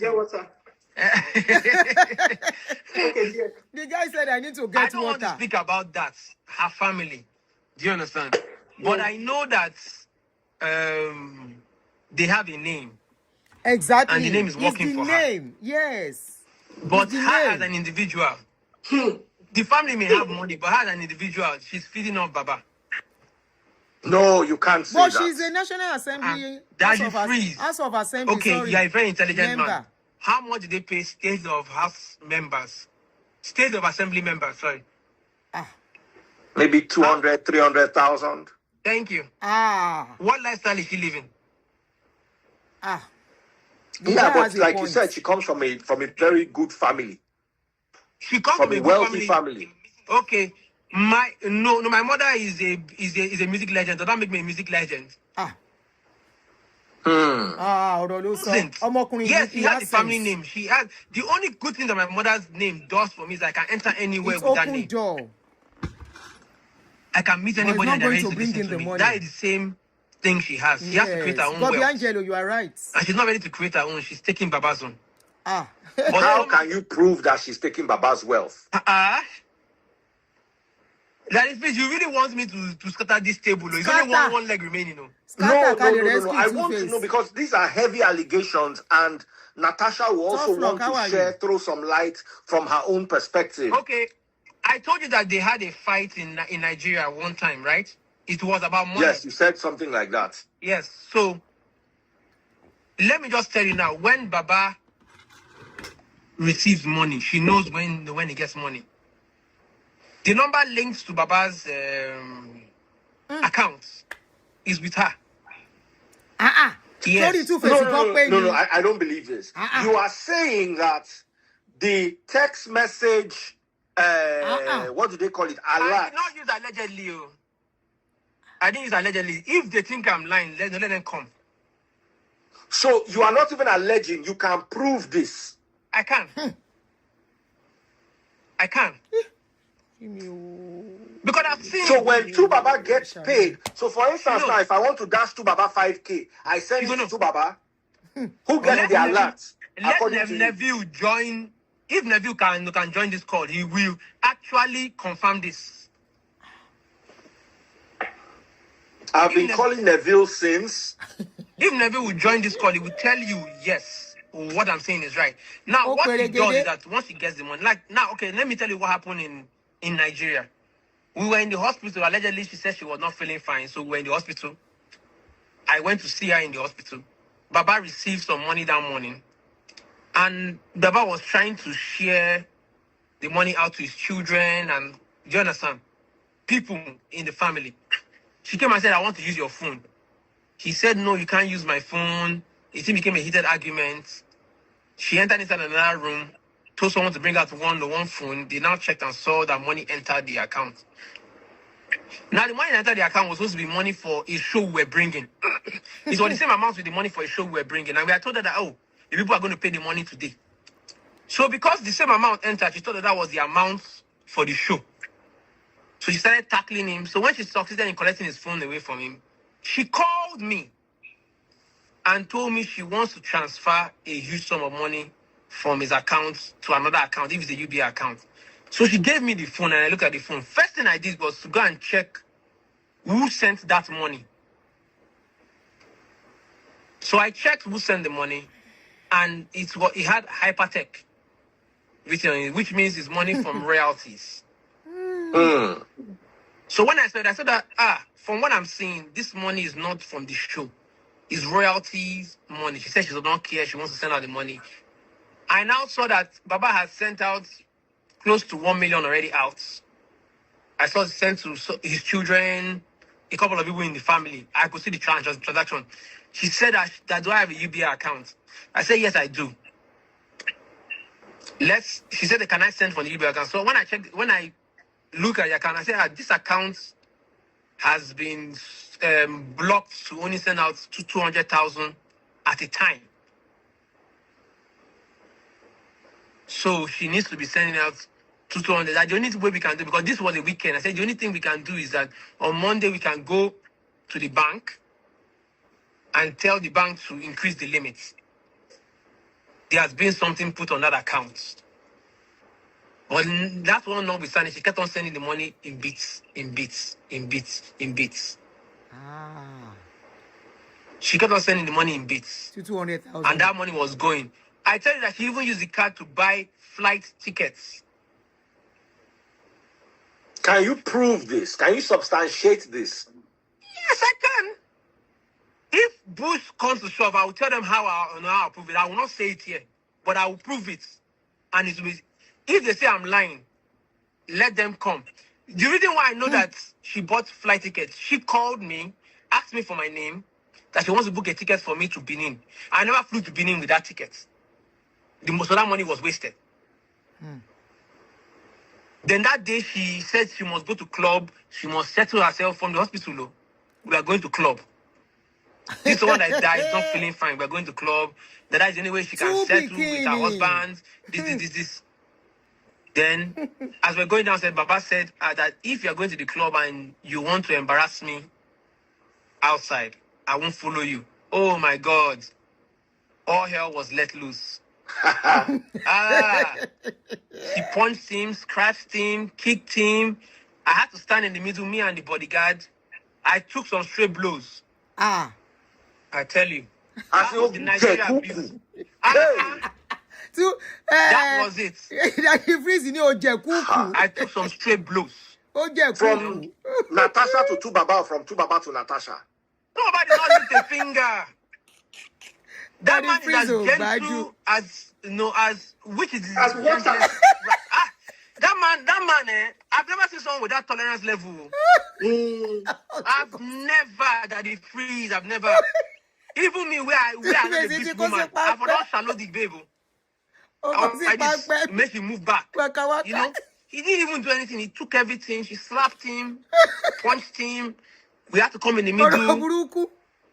The guy said I need to get water. I don't want to speak about that. Her family. Do you understand? But I know that they have a name. Exactly. And the name is working for her. Yes. But her as an individual, the family may have money, but her as an individual, she's feeding off Baba. No, you can't say that. But she's a National Assembly. House of Assembly. Okay, sorry. you are a very intelligent member. man. How much did they pay State of House members? State of Assembly members, sorry. Maybe 200, 300,000. Thank you. What lifestyle is she living? Yeah, but like you said, she comes from a very good family. She comes from a wealthy family. Okay. My mother is a music legend. Does that make me a music legend? Yes, she has the family name. She has the only good thing that my mother's name does for me is I can enter anywhere with that name. Door. I can meet anybody and they're ready to listen to me. That is the same thing she has. She has to create her own wealth. Angelo, you are right. And she's not ready to create her own. She's taking Baba's own. But how can you prove that she's taking Baba's wealth? That is, please, you really want me to scatter this table? It's only one leg remaining. No. I want to know because these are heavy allegations, and Natasha will also want to throw some light from her own perspective. Okay, I told you that they had a fight in Nigeria one time, right? It was about money. Yes, you said something like that. Yes. So let me just tell you now, when Baba receives money, she knows when he gets money. The number linked to Baba's account is with her. Sorry, Yes. Tuface, No, you can't pay me. I don't believe this. You are saying that the text message, what do they call it? I Alert. did not use allegedly. Oh. I didn't use allegedly. If they think I'm lying, let them come. So you are not even alleging. You can prove this. I can. I can. Because I've seen. So when Tubaba gets paid, so for instance, No. now if I want to dash Tubaba 5K, I send it to Tubaba. Who gets Let the alert? Let According to you. Neville join. If Neville can join this call, he will actually confirm this. I've been calling Neville since. If Neville will join this call, he will tell you yes, what I'm saying is right. Now, what he does is that once he gets the money, like now, okay, let me tell you what happened in Nigeria. We were in the hospital. Allegedly, she said she was not feeling fine, so we were in the hospital. I went to see her in the hospital. Baba received some money that morning, and Baba was trying to share the money out to his children and, do you understand, people in the family. She came and said, I want to use your phone. He said, no, you can't use my phone. It became a heated argument. She entered inside another room, told someone to bring out one phone. They now checked and saw that money entered the account. Now, the money that entered the account was supposed to be money for a show we were bringing. It was the same amount with the money for a show we were bringing. And we had told her that, oh, the people are going to pay the money today. So because the same amount entered, she thought that was the amount for the show. So she started tackling him. So when she succeeded in collecting his phone away from him, she called me and told me she wants to transfer a huge sum of money from his account to another account, if it's a UBA account. So she gave me the phone and I looked at the phone. First thing I did was to go and check who sent that money. So I checked who sent the money, and it had hypertech written on it, which means it's money from royalties. So when I said that, from what I'm seeing, this money is not from the show. It's royalties money. She said she does not care. She wants to send out the money. I now saw that Baba has sent out close to 1 million already out. I saw it sent to his children, a couple of people in the family. I could see the transaction. She said that do I have a UBA account? I said, yes, I do. She said, can I send from the UBA account? So when I look at the account, I said, this account has been blocked to only send out to 200,000 at a time. So she needs to be sending out to 200. That's the only way we can do, because this was a weekend. I said the only thing we can do is that on Monday we can go to the bank and tell the bank to increase the limits. There has been something put on that account. But that one notwithstanding, she kept on sending the money in bits. She kept on sending the money in bits. To 200,000. And that money was going. I tell you that she even used the card to buy flight tickets. Can you prove this? Can you substantiate this? Yes, I can. If Bush comes to shove, I will tell them how I'll prove it. I will not say it here, but I will prove it. And it will be, if they say I'm lying, let them come. The reason why I know that she bought flight tickets, she called me, asked me for my name, that she wants to book a ticket for me to Benin. I never flew to Benin with that ticket. So that money was wasted. Then that day she said she must go to club. She must settle herself from the hospital. Though. We are going to club. This one that is not feeling fine. We are going to club. That is the only way she can settle with her husband. This. Then, as we're going down, Baba said that if you are going to the club and you want to embarrass me outside, I won't follow you. Oh my God. All hell was let loose. She punched him, scratched him, kicked him. I had to stand in the middle, me and the bodyguard. I took some straight blows. I tell you. That was the Nigeria abuse. That was it. I took some straight blows. From Natasha to Tubaba, or from Tubaba to Natasha? Nobody not lift a finger. That man is as gentle as, as which is as water. That that man, I've never seen someone with that tolerance level. I've never that he freeze. I've never. Even me, where I know the big woman, I've not shallow the baby. I just make him move back. You know, he didn't even do anything. He took everything. She slapped him, punched him. We had to come in the middle.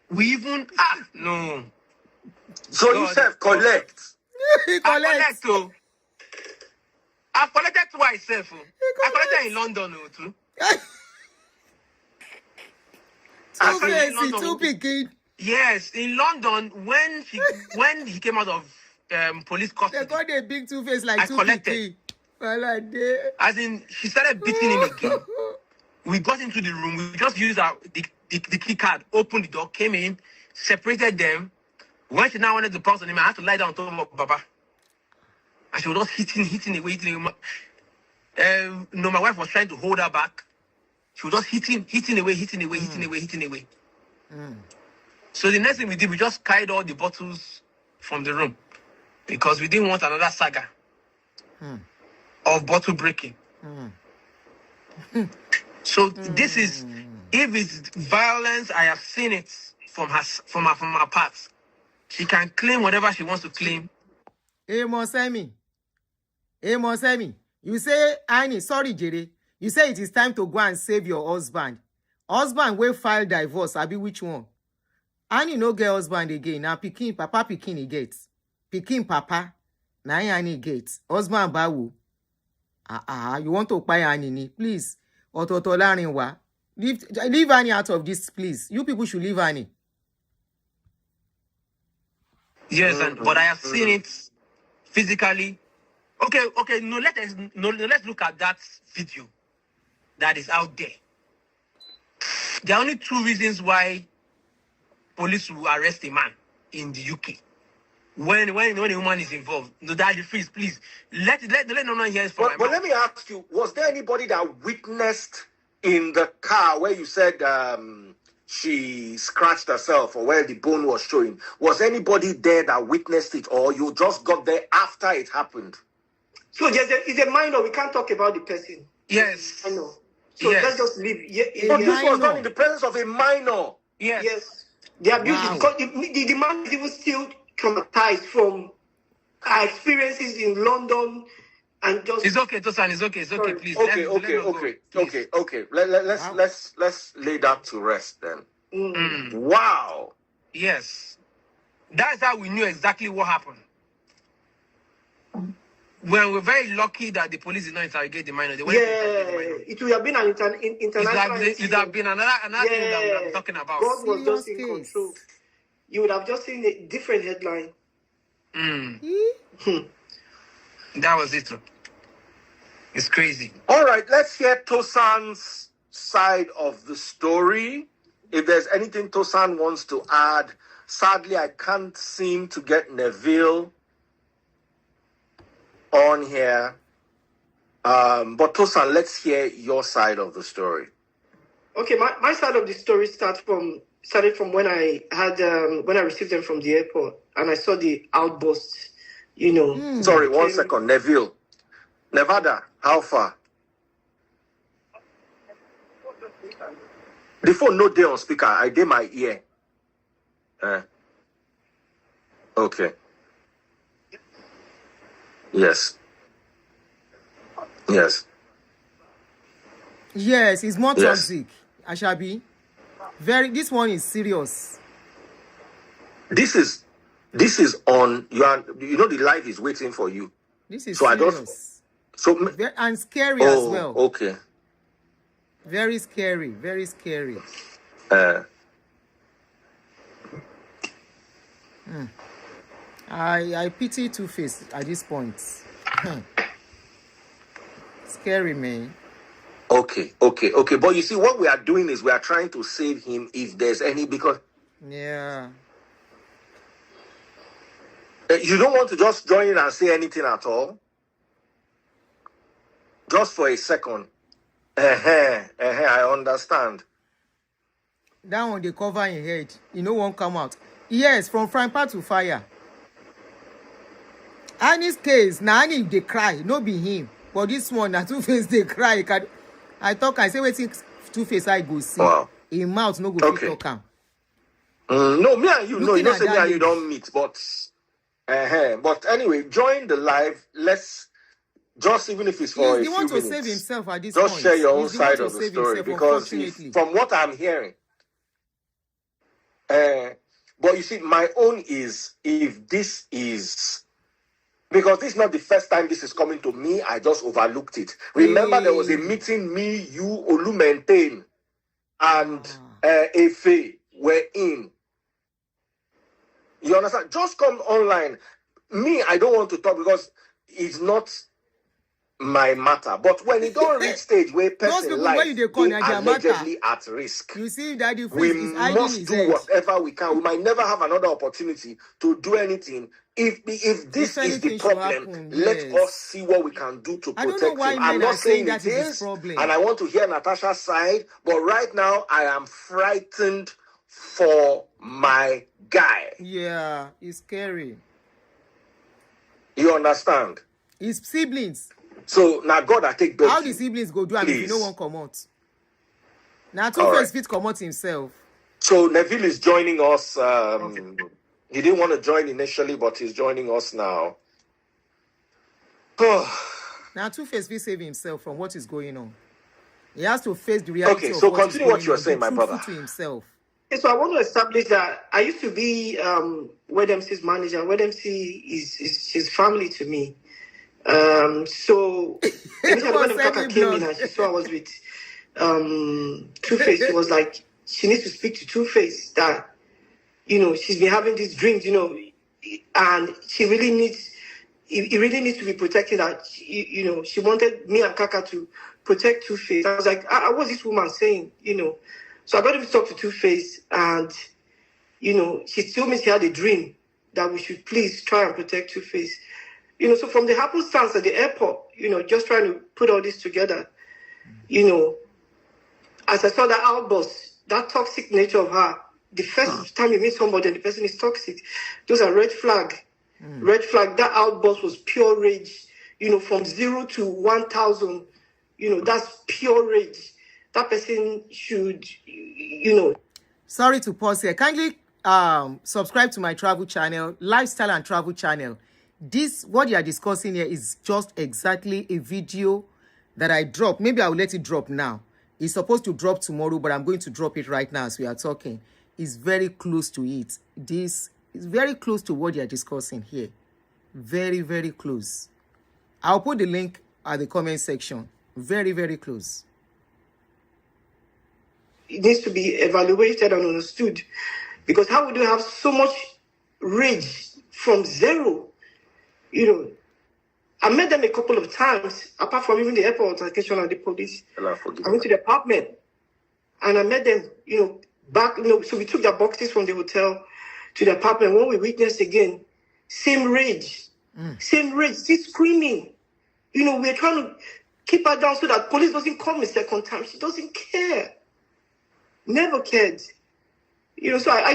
We even no. So you self collect. I collect too. I've collected twice, self. I collected in London too. Two picking. Yes, in London when he came out of police custody. They got a big Tuface like I collected. As in, she started beating him again. We got into the room. We just used the key card, opened the door, came in, separated them. When she now wanted to pounce on him, I had to lie down on top of Baba. And she was just hitting away. No, my wife was trying to hold her back. She was just hitting away. So the next thing we did, we just carried all the bottles from the room because we didn't want another saga of bottle breaking. So this is, if it's violence, I have seen it from her parts. She can claim whatever she wants to claim. Hey, Mosemi. You say, Annie, sorry, Jerry. You say it is time to go and save your husband. Husband will file divorce. Abi which one? Annie no get husband again. Now Papa Pikin he gets. Pikin Papa. Now Annie gets. Husband bawu. You want to buy Annie? Please. Leave Annie out of this, please. You people should leave Annie. Yes, but I have seen it physically. Okay. No, let's look at that video that is out there. There are only two reasons why police will arrest a man in the UK. When a woman is involved. No, Daddy, freeze, please. Let no one hear from my mouth. But let me ask you, was there anybody that witnessed in the car where you said she scratched herself or where the bone was showing? Was anybody there that witnessed it, or you just got there after it happened? So it's a minor. We can't talk about the person. Yes. I know. So let's just leave. But this was done in the presence of a minor. Yes. The abuse is because the man is even still traumatized from our experiences in London and just. It's okay, Tosan. It's okay, please. Okay. Let's lay that to rest then. Wow. Yes. That's how we knew exactly what happened. Well, we're very lucky that the police did not interrogate the minor. They went to interrogate the minor. It would have been an international. It would have been another thing that we are talking about. God was just in control. You would have just seen a different headline. That was it. It's crazy. All right, let's hear Tosan's side of the story. If there's anything Tosan wants to add. Sadly, I can't seem to get Neville on here. But Tosan, let's hear your side of the story. Okay, my side of the story started from when I had when I received them from the airport and I saw the outburst, Sorry, 1 second, Neville. Nevada, how far? The phone no day on speaker. I did my ear. Okay. Yes, it's more toxic. Ashabi. This one is serious. This is on the life is waiting for you. This is so serious. And scary as well. Okay. Very scary. I pity Tuface at this point. Scary, man. Okay. But you see, what we are doing is we are trying to save him if there's any, because... Yeah. You don't want to just join in and say anything at all? Just for a second. I understand. That one, they cover in head. Won't come out. Yes, from frying pan to fire. Annie's case, now Annie, they cry. No be him. But this one, na Tuface they cry. I talk, I say, waiting Tuface I go see. Wow. In mouth no go Okay. fit talk am. No, me and you, no, you Looking don't at say me that and you lady. don't meet, but anyway, join the live. Let's just, even if it's for He's a the one few to save minutes, himself at this just point. share your own He's the one side to of the save story, himself, because unfortunately. from what I'm hearing, but you see, my own is, if this is, because this is not the first time this is coming to me, I just overlooked it. Remember, there was a meeting me, you, Olumentain, and Efe were in. You understand? Just come online. Me, I don't want to talk because it's not my matter. But when it don't reach stage where Those person people when life they call they Nigeria matter, allegedly at risk, you see Daddy we Face is hiding must his do head. whatever we can. We might never have another opportunity to do anything. If this is the anything should problem, happen, let yes. us see what we can do to I don't know protect why him. men I'm are not saying saying that it is his is, problem. and I want to hear Natasha's side, but right now I am frightened for my guy. Yeah, it's scary. You understand? His siblings. So now God, I take back. How the siblings go do am if you no Please. one come out? Now All right. Tuface fit come out himself. So Neville is joining us. He didn't want to join initially, but he's joining us now. Now Tuface fit save himself from what is going on. He has to face the reality Okay, of so what is continue going what you're on. saying, Be my truthful brother. to himself. Okay, so I want to establish that I used to be Wed MC's manager. Wed MC is his family to me. So initially when the Kaka came in and she saw I was with Tuface, she was like, she needs to speak to Tuface, that, you know, she's been having these dreams, you know, and she really needs, it really needs to be protected. That you know, she wanted me and Kaka to protect Tuface. I was like, what's this woman saying? You know, so I got him to talk to Tuface, and you know, she told me she had a dream that we should please try and protect Tuface. You know, so from the happenstance at the airport, you know, just trying to put all this together, you know, as I saw that outburst, that toxic nature of her, the first time you meet somebody and the person is toxic, those are red flag. Red flag. That outburst was pure rage, you know, from 0 to 1,000, you know, that's pure rage. That person should, you know. Sorry to pause here. Kindly subscribe to my travel channel, lifestyle and travel channel. This, what you are discussing here, is just exactly a video that I dropped. Maybe I'll let it drop now. It's supposed to drop tomorrow, but I'm going to drop it right now as we are talking. It's very close to it. This is very close to what you are discussing here. Very, very close. I'll put the link at the comment section. Very, very close. It needs to be evaluated and understood, because how would you have so much rage from 0? You know, I met them a couple of times, apart from even the airport altercation and the police. I went to the apartment and I met them, you know, back, you know, so we took their boxes from the hotel to the apartment. When we witnessed again, same rage, still screaming. You know, we're trying to keep her down so that police doesn't come a second time. She doesn't care. Never cared. You know, so I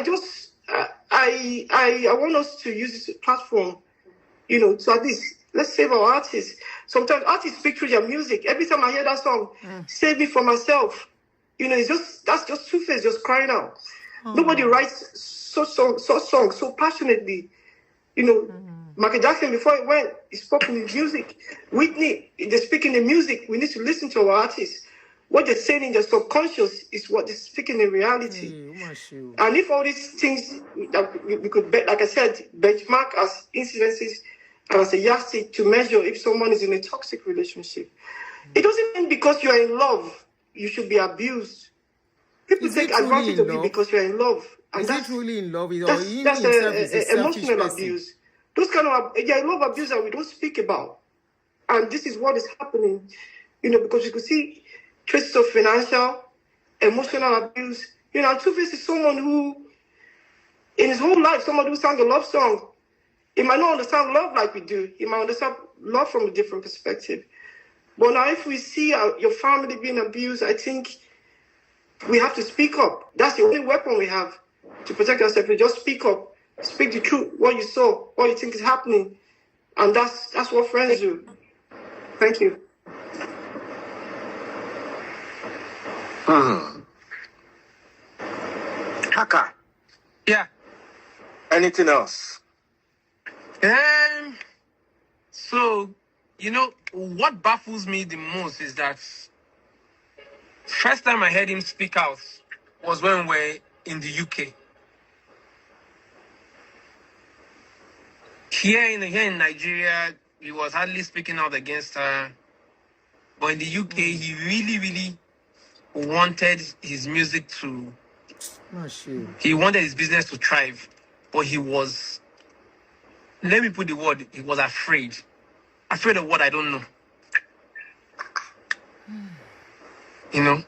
want us to use this platform, you know, to at least, let's save our artists. Sometimes artists speak through their music. Every time I hear that song, Save Me For Myself, you know, that's just Tuface just crying out. Nobody writes such songs so passionately. You know, Michael Jackson, before he went, he spoke in his music. Whitney, they speak in the music. We need to listen to our artists. What they're saying in their subconscious is what they're speaking in reality. And if all these things that we could, like I said, benchmark as incidences and as a yardstick to measure if someone is in a toxic relationship, it doesn't mean because you are in love, you should be abused. People take advantage of you because you're in love. And is he truly in love? That's emotional abuse. Those kind of love abuse that we don't speak about. And this is what is happening, you know, because you could see traces of financial, emotional abuse. You know, Tuface is someone who, in his whole life, someone who sang a love song. He might not understand love like we do. He might understand love from a different perspective. But now if we see your family being abused, I think we have to speak up. That's the only weapon we have to protect ourselves. We just speak up, speak the truth, what you saw, what you think is happening. And that's what friends do. Thank you. Haka, Yeah. anything else? So, you know, what baffles me the most is that first time I heard him speak out was when we're in the UK. Here in Nigeria, he was hardly speaking out against her. But in the UK, he really, really wanted his music to... Not sure. He wanted his business to thrive. But he was... Let me put the word, he was afraid. Afraid of what I don't know. You know?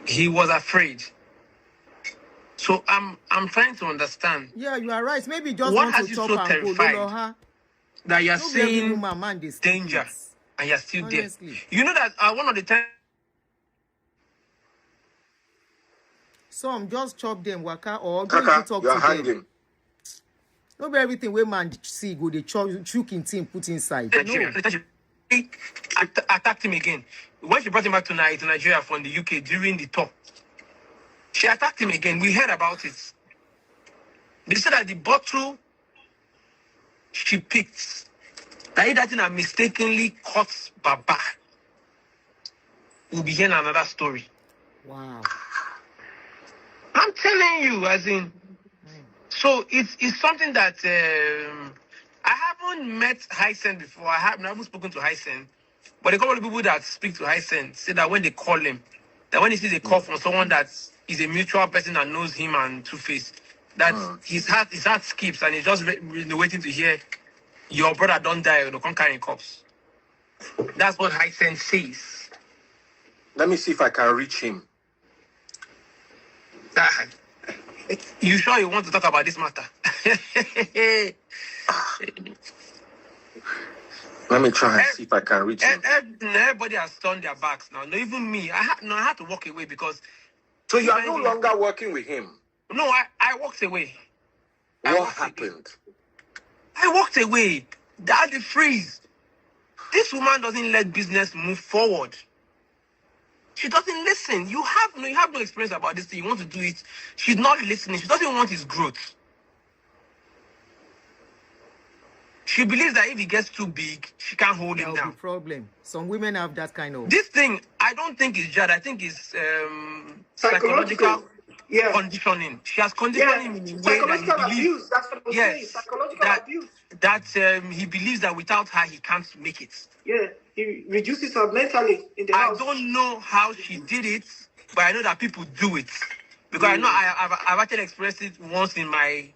He was afraid. So I'm trying to understand. Yeah, you are right. Maybe just What want has to you talk so and go. terrified? Lolo, huh? That you're No be every seeing woman man dey speak danger it. and you're still Honestly. there. You know that one of the times Some just chop them waka or go Haka, to talk you're to them. hanging. No be everything wey man see go dey chook in thing put inside. Nigeria, No. Natasha attacked him again. When she brought him back to Nigeria from the UK during the tour, she attacked him again. We heard about it. They said that the bottle she picked, that thing that mistakenly caught Baba, will be hearing another story. Wow. I'm telling you, as in, so it's something that I haven't met Hysen before. I haven't spoken to Hysen, but a couple of people that speak to Hysen say that when they call him, that when he sees a call from someone that is a mutual person that knows him and Tuface, that his heart skips and he's just waiting to hear your brother don't die or don't carry corpse. That's what Hysen says. Let me see if I can reach him. You sure you want to talk about this matter? Let me try and see if I can reach him. Everybody has turned their backs now. No, even me. I had to walk away because. So you are no longer working with him? No, I walked away. What happened? I walked away. That's the freeze. This woman doesn't let business move forward. She doesn't listen. You have no experience about this thing. You want to do it. She's not listening. She doesn't want his growth. She believes that if he gets too big, she can't hold him That will down. be problem. Some women have that kind of. This thing, I don't think it's Jad. I think it's psychological conditioning. She has conditioned him in a way that he Psychological believes. abuse. That's what I'm saying. Psychological abuse. That he believes that without her, he can't make it. Yeah, he reduces her mentally in the house. I don't know how she did it, but I know that people do it because I know I've actually expressed it once in my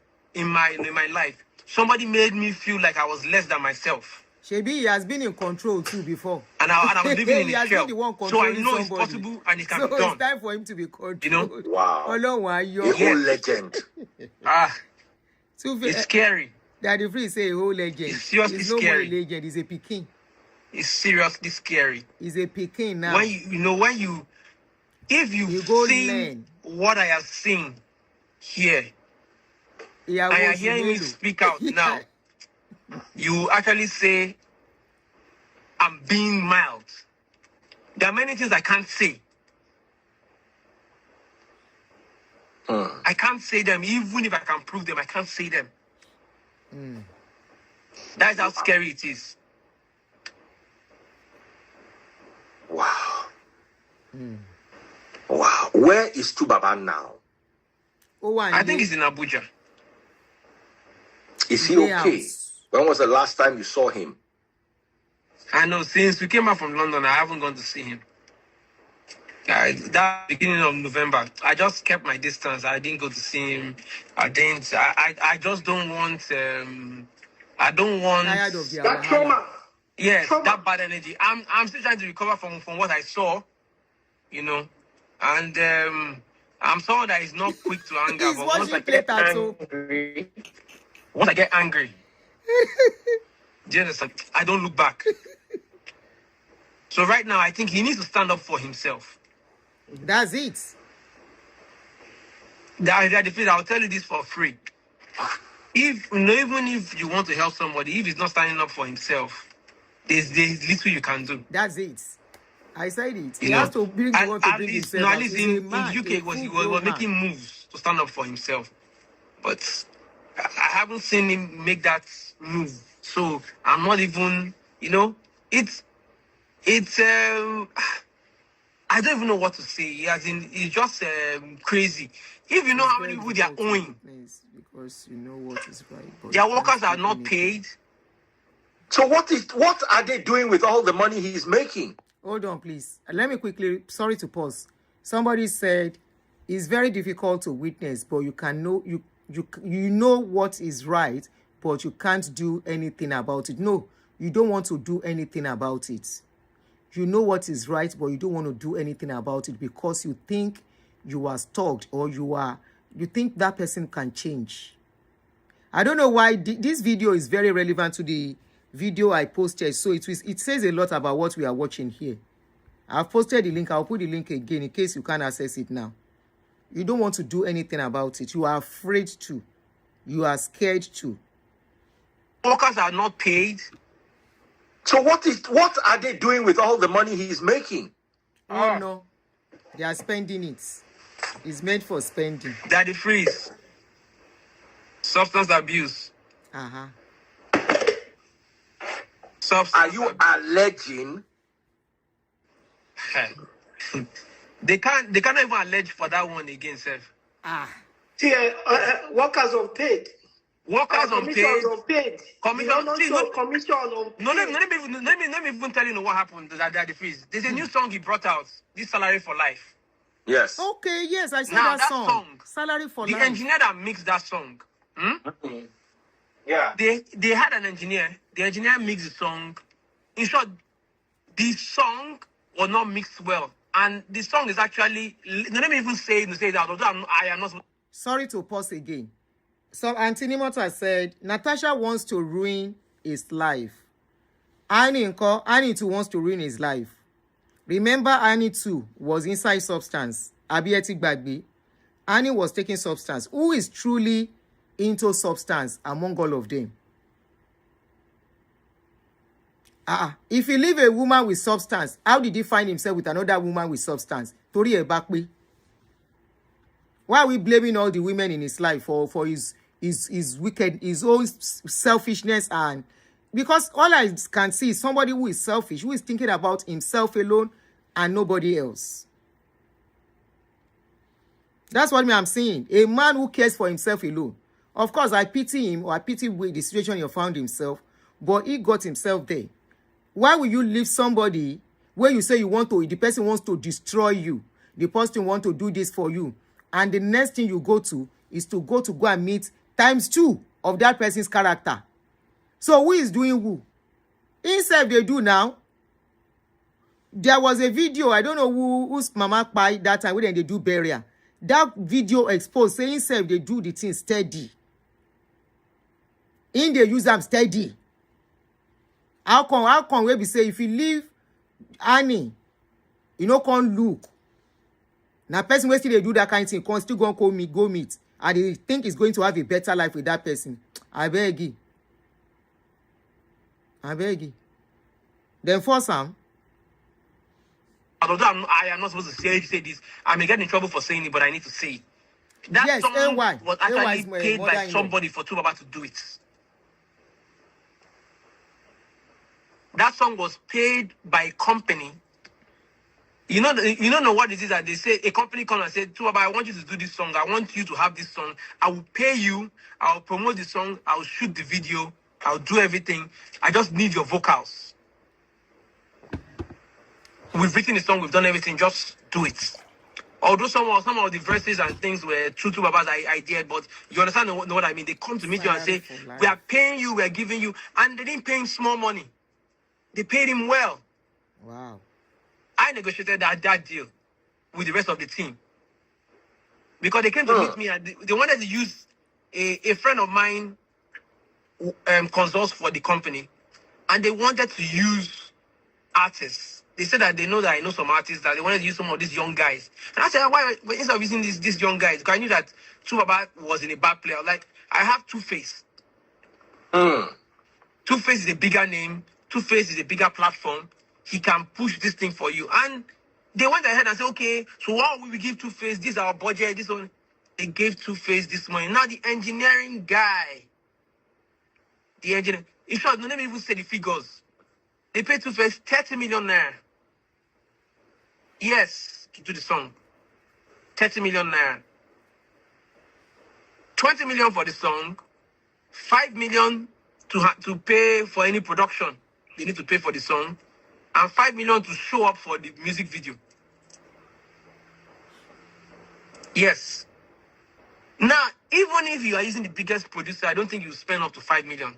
life. Somebody made me feel like I was less than myself. Shebi, he has been in control too before. And I was living in He a has shell. been the one So I controlling know it's somebody. possible and it can So be done. it's time for him to be controlled. You know? Wow. Ọlọ́run A ayọ̀. whole legend. Tuface, It's scary. Daddy Free say a whole legend. It's seriously He's no more a scary. legend. He's a Peking. It's seriously scary. He's a Peking now. When if You you've go seen learn. what I have seen here, Yeah, and you're hearing me speak out now, you actually say, I'm being mild. There are many things I can't say. I can't say them, even if I can prove them, I can't say them. That's how scary it is. Wow. Wow. Where is Tubaba now? Oh, I think he's in Abuja. Is he Yeah. okay? When was the last time you saw him? I know, since we came back from London, I haven't gone to see him. That beginning of November, I just kept my distance. I didn't go to see him. I just don't want. I don't want. tired of their That wahala. trauma. Yes, Trauma. that bad energy. I'm still trying to recover from what I saw, you know, and I'm someone that is not quick to anger. He's But once I watching get Play-Tato. angry, do you understand? I don't look back. So right now, I think he needs to stand up for himself. That's it. I'll tell you this for free. Even if you want to help somebody, if he's not standing up for himself, there's little you can do. That's it. I said it. He You has know, to bring the one to at bring least himself no, at out. least He's a in man, UK a he was full-grown man. making moves to stand up for himself. But I haven't seen him make that move. So I'm not even, you know, it's I don't even know what to say. As in, it's just crazy. If you know It's how very many people they are difficult to owing, witness because you know what is right, but their you can't workers are do not anything. paid. So what are they doing with all the money he's making? Hold on, please. Let me quickly, sorry to pause. Somebody said it's very difficult to witness, but you can know you know what is right, but you can't do anything about it. No, you don't want to do anything about it. You know what is right, but you don't want to do anything about it because you think you are stalked or you think that person can change. I don't know why this video is very relevant to the video I posted. So it says a lot about what we are watching here. I've posted the link. I'll put the link again in case you can't access it now. You don't want to do anything about it. You are afraid to. You are scared to. Workers are not paid. So what are they doing with all the money he's making? Oh no. They are spending it. It's meant for spending. Daddy freeze. Substance abuse. Uh-huh. Substance Are you abuse. alleging? They cannot even allege for that one again, Seth. See, workers unpaid. Workers unpaid. Commissions unpaid. Commission. The See, show commission unpaid. No, let me even tell you what happened to Daddy Freeze. There's a new song he brought out. This Salary for Life. Yes. Okay, yes, I saw Now that song. Salary for the life. engineer that mixed that song. Yeah. They had an engineer. The engineer mixed the song. In short, the song was not mixed well, and the song is actually. Let me even say that. Although I am not. Sorry to pause again. So Auntie Nimota said Natasha wants to ruin his life. Annie too wants to ruin his life. Remember, Annie too was inside substance. Abieti Gbagbe. Annie was taking substance. Who is truly into substance among all of them? If you leave a woman with substance, how did he find himself with another woman with substance? Tori Ebakwe. Why are we blaming all the women in his life for his wicked, his own selfishness? And because all I can see is somebody who is selfish, who is thinking about himself alone and nobody else. That's what I'm saying. A man who cares for himself alone. Of course, I pity him, or I pity the situation he found himself, but he got himself there. Why will you leave somebody where you say the person wants to destroy you, the person wants to do this for you, and the next thing you go to is to go and meet ×2 of that person's character? So who is doing who? Himself they do now. There was a video, I don't know whose mama by that time when they do burial. That video exposed saying himself they do the thing steady. In they use them steady. How come we be say if you leave Annie, you know, can't look. Now person wey still dey do that kind of thing, can still go meet, and they think he's going to have a better life with that person. I beg you. Then force him. Although I am not supposed to say this, I may get in trouble for saying it, but I need to say it. That Yes, song AY. was AY actually is my paid by mother-in-law. somebody for Tubaba to do it. That song was paid by a company. You don't know what it is that they say. A company comes and says, Tubaba, I want you to do this song. I want you to have this song. I will pay you. I will promote the song. I will shoot the video. I'll do everything. I just need your vocals. We've written the song. We've done everything. Just do it. Although some of the verses and things were true to Baba's idea, but you understand what I mean. They come to meet you and say, we are paying you, we are giving you, and they didn't pay him small money. They paid him well. Wow. I negotiated that deal with the rest of the team because they came to meet me and they wanted to use a friend of mine consults for the company, and they wanted to use artists. They said that they know that I know some artists, that they wanted to use some of these young guys. And I said, why instead of using these young guys? Because I knew that Tubaba was in a bad player. Like, I have Tuface. Tuface is a bigger name. Tuface is a bigger platform. he can push this thing for you. And they went ahead and said, okay, so what will we give Tuface? This is our budget. This one. They gave Tuface this money. Now the engineering guy, in short, no, let me even say the figures. They paid Tuface 30 million naira. Yes, to do the song. 30 million naira. 20 million for the song. 5 million to pay for any production. They need to pay for the song. And 5 million to show up for the music video. Yes. Now, even if you are using the biggest producer, I don't think you spend up to 5 million.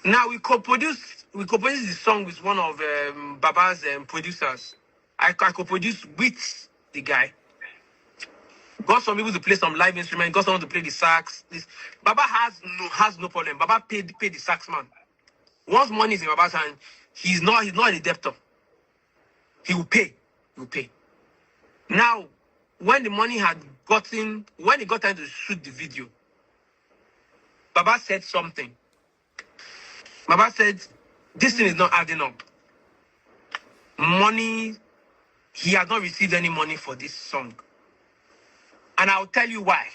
Now we co-produced the song with one of Baba's producers. I co-produced with the guy. Got some people to play some live instrument. Got someone to play the sax. Baba has no problem. Baba paid the sax man. Once money is in Baba's hand, he's not a debtor. He will pay. He will pay. Now, when it got time to shoot the video, Baba said something. Baba said, this thing is not adding up. Money, he has not received any money for this song. And I'll tell you why.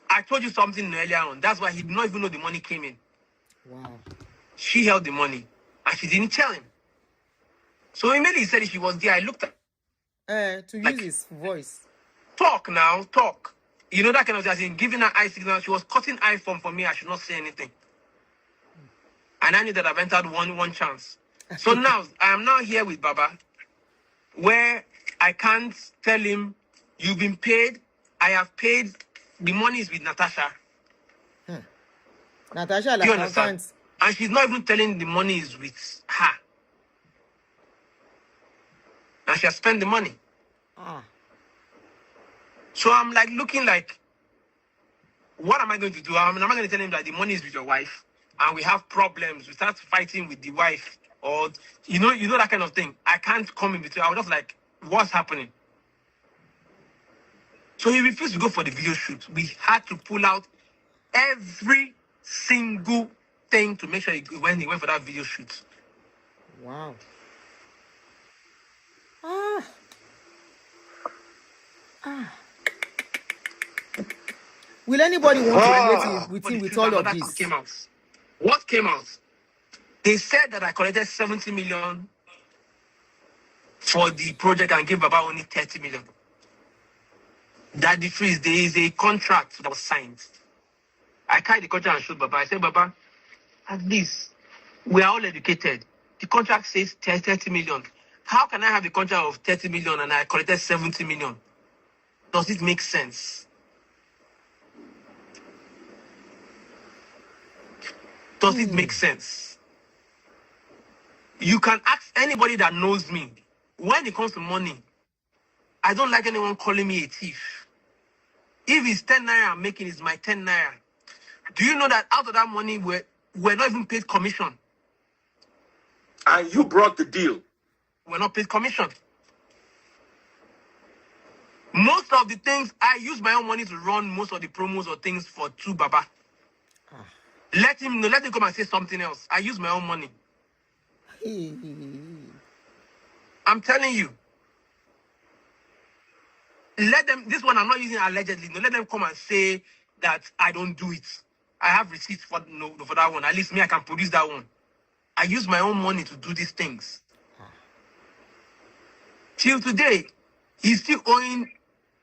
I told you something earlier on. That's why he did not even know the money came in. Wow. She held the money and she didn't tell him. So immediately he said if she was there, I looked at to use his voice. Talk now, talk. You know that kind of thing. Giving her eye signal. She was cutting eye for me. I should not say anything. And I knew that I've entered one chance. So now, I am now here with Baba, where I can't tell him, you've been paid, I have paid, the money is with Natasha. Natasha, you understand? And she's not even telling the money is with her. And she has spent the money. So I'm like looking like, what am I going to do? Am I going to tell him that the money is with your wife and we have problems? We start fighting with the wife, or you know that kind of thing. I can't come in between. I was just like, what's happening? So he refused to go for the video shoot. We had to pull out every single thing to make sure he went for that video shoot. Wow. Will anybody want to relate with him with all of this? What came out? They said that I collected 70 million for the project and gave Baba only 30 million. That the truth is there is a contract that was signed. I carried the contract and showed Baba. I said, Baba, at least we are all educated. The contract says 30 million. How can I have a contract of 30 million and I collected 70 million? Does it make sense? Does it make sense? You can ask anybody that knows me. When it comes to money, I don't like anyone calling me a thief. If it's 10 naira I'm making, it's my 10 naira. Do you know that out of that money, we're not even paid commission? And you brought the deal. We're not paid commission. Most of the things, I use my own money to run most of the promos or things for Baba. Let him come and say something else. I use my own money. I'm telling you. Let them, this one I'm not using allegedly. No, let them come and say that I don't do it. I have receipts for that one. At least me, I can produce that one. I use my own money to do these things. Till today, he's still owing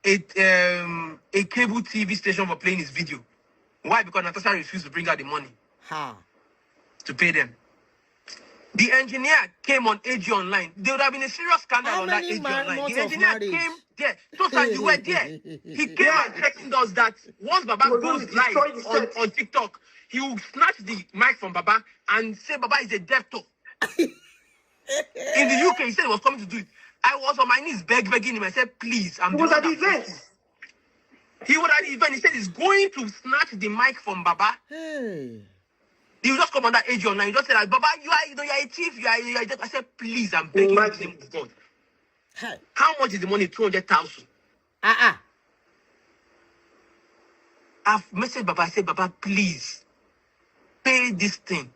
a cable TV station for playing his video. Why? Because Natasha refused to bring out the money to pay them. The engineer came on AG Online. There would have been a serious scandal on that AG Online. The engineer came there. Total, you were there. He came and threatened us that once Baba goes live on TikTok, he will snatch the mic from Baba and say Baba is a debtor. In the UK, he said he was coming to do it. I was on my knees begging him. I said, please. He was at the event. He was at the event. He said he's going to snatch the mic from Baba. He will just come on that AG Online. He just said, Baba, you are a thief. You are I said, please, I'm begging you in the name of God. How much is the money? 200,000. I've messaged Baba. I said, Baba, please. pay this thing.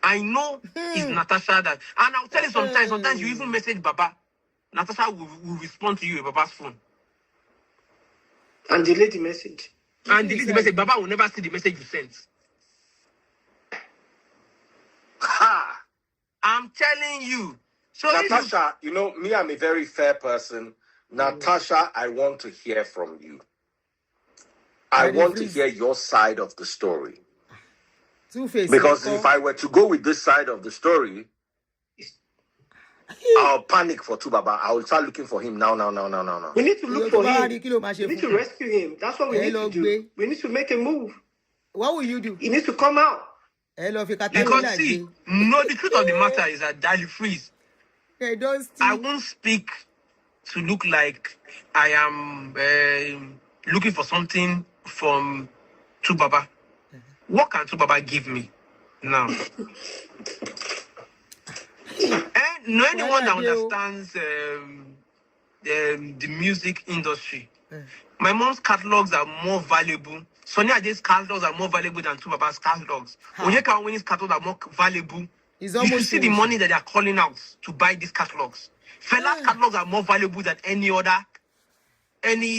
I know it's Natasha that, and I'll tell you sometimes you even message Baba. Natasha will respond to you with Baba's phone. And delete the message. And delete the message. Baba will never see the message you sent. Ha! I'm telling you. So Natasha, you know, me, I'm a very fair person. Natasha, I want to hear from you. I want to hear your side of the story. Tuface, Because if I were to go with this side of the story, I'll panic for Tubaba. I will start looking for him now. We need to look for him. We need to rescue him. That's what we need to do. We need to make a move. What will you do? He needs to come out. Because see, no, the truth of the matter is that Daddy Freeze, they don't I won't speak to look like I am looking for something from Tubaba. What can Tubaba give me now? And no anyone that understands the music industry. My mom's catalogs are more valuable. Sonny Ade's catalogs are more valuable than Tubaba's catalogs. Onyeka Winnie's catalogs are more valuable. You should see the money that they are calling out to buy these catalogs. Fela's catalogs are more valuable than any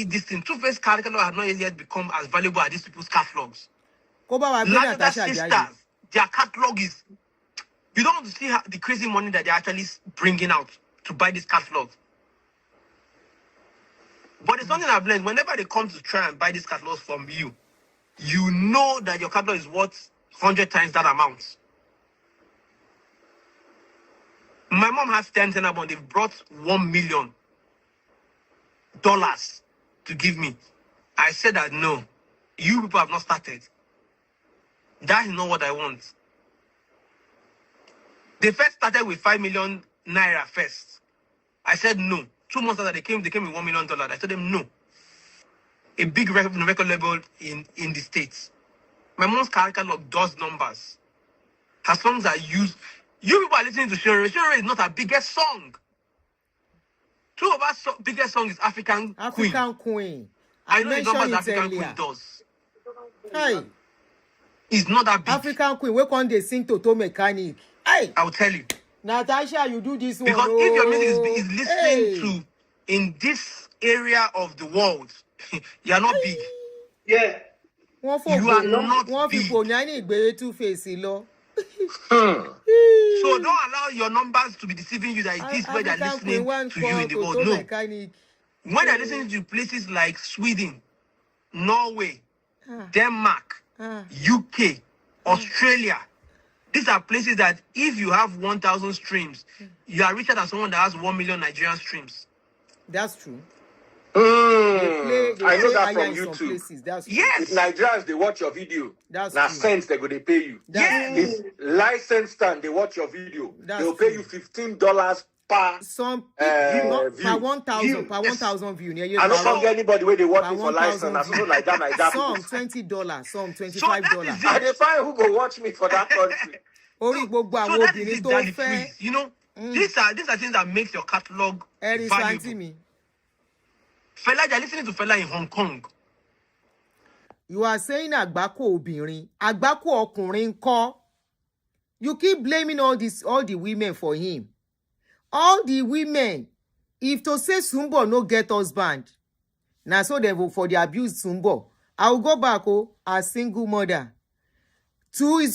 this thing. Tuface catalogs have not yet become as valuable as these people's catalogs. Natasha sisters, their catalog is. You don't want to see the crazy money that they're actually bringing out to buy this catalog. But it's something I've learned. Whenever they come to try and buy this catalog from you, you know that your catalog is worth 100 times that amount. My mom has 10 albums. They've brought $1 million to give me. I said that no, you people have not started. That is not what I want. They first started with 5 million naira first. I said no. 2 months after they came with $1 million. I told them no. A big record label in the States. My mom's catalog does numbers. Her songs are used. You people are listening to Shere. Shere is not her biggest song. Two of our biggest songs is African Queen. I know the numbers African Queen does. Hey. It's not that big. African Queen, where can they sing to Mechanic? Hey. I will tell you. Natasha, you do this one. Because if your music is listening to in this area of the world, you are not big. Yeah. You are not big. So don't allow your numbers to be deceiving you that it is where they're listening to you in the world. No. When they're listening to places like Sweden, Norway, Denmark, UK, Australia, these are places that if you have 1,000 streams, you are richer than someone that has 1 million Nigerian streams. That's true. They I know that from YouTube. Yes. If Nigerians, they watch your video. That's now true. cents they go they pay you. Yes. If license stand, they watch your video. They'll pay you $15 per view. Per 1,000 view. I don't forget anybody where they watch me for license. Something like that. Some $20, some $25. I define who go watch me for that country. So that is Daddy Freeze. You know, these are things that makes your catalog valuable. Fela, they're listening to Fela in Hong Kong. You are saying Agbako Obirin. Agbako Ọkùnrin ńkọ́. You keep blaming all the women for him. All the women. If to say Sumbo no get husband, now so they vote for the abused Sumbo. I will go back as single mother. To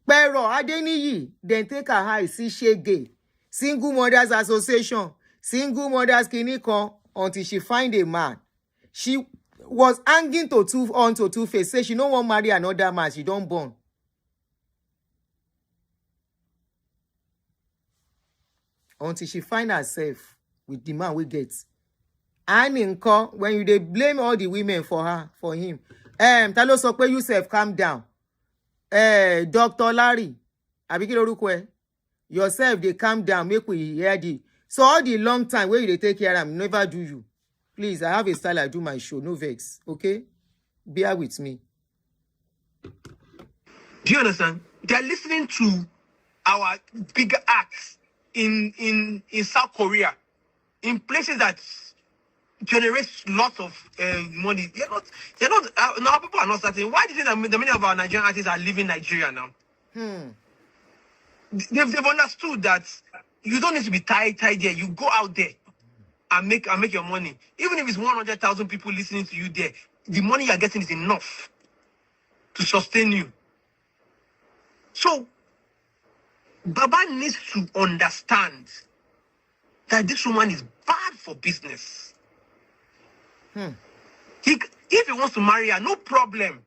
Pero Adeniyi, then take her high, see Shege. Single Mothers Association. Single Mothers Kinikon. Until she find a man. She was hanging onto Tuface. Say she don't want to marry another man. She don't born. Until she find herself with the man we get. And in call, when you they blame all the women for him. Talo sokwe Yusuf, calm down. Dr. Larry, Abikilo Rukwe, yourself, they calm down, make we hear the. So all the long time where they take care of them, never do you. Please, I have a style, I do my show, no vex, okay? Bear with me. Do you understand? They're listening to our bigger acts in South Korea, in places that generates lots of money. They're not. Now people are not certain. Why do you think that the many of our Nigerian artists are leaving Nigeria now? They've understood that you don't need to be tied there. You go out there and make your money. Even if it's 100,000 people listening to you there, the money you're getting is enough to sustain you. So Baba needs to understand that this woman is bad for business. If he wants to marry her, no problem.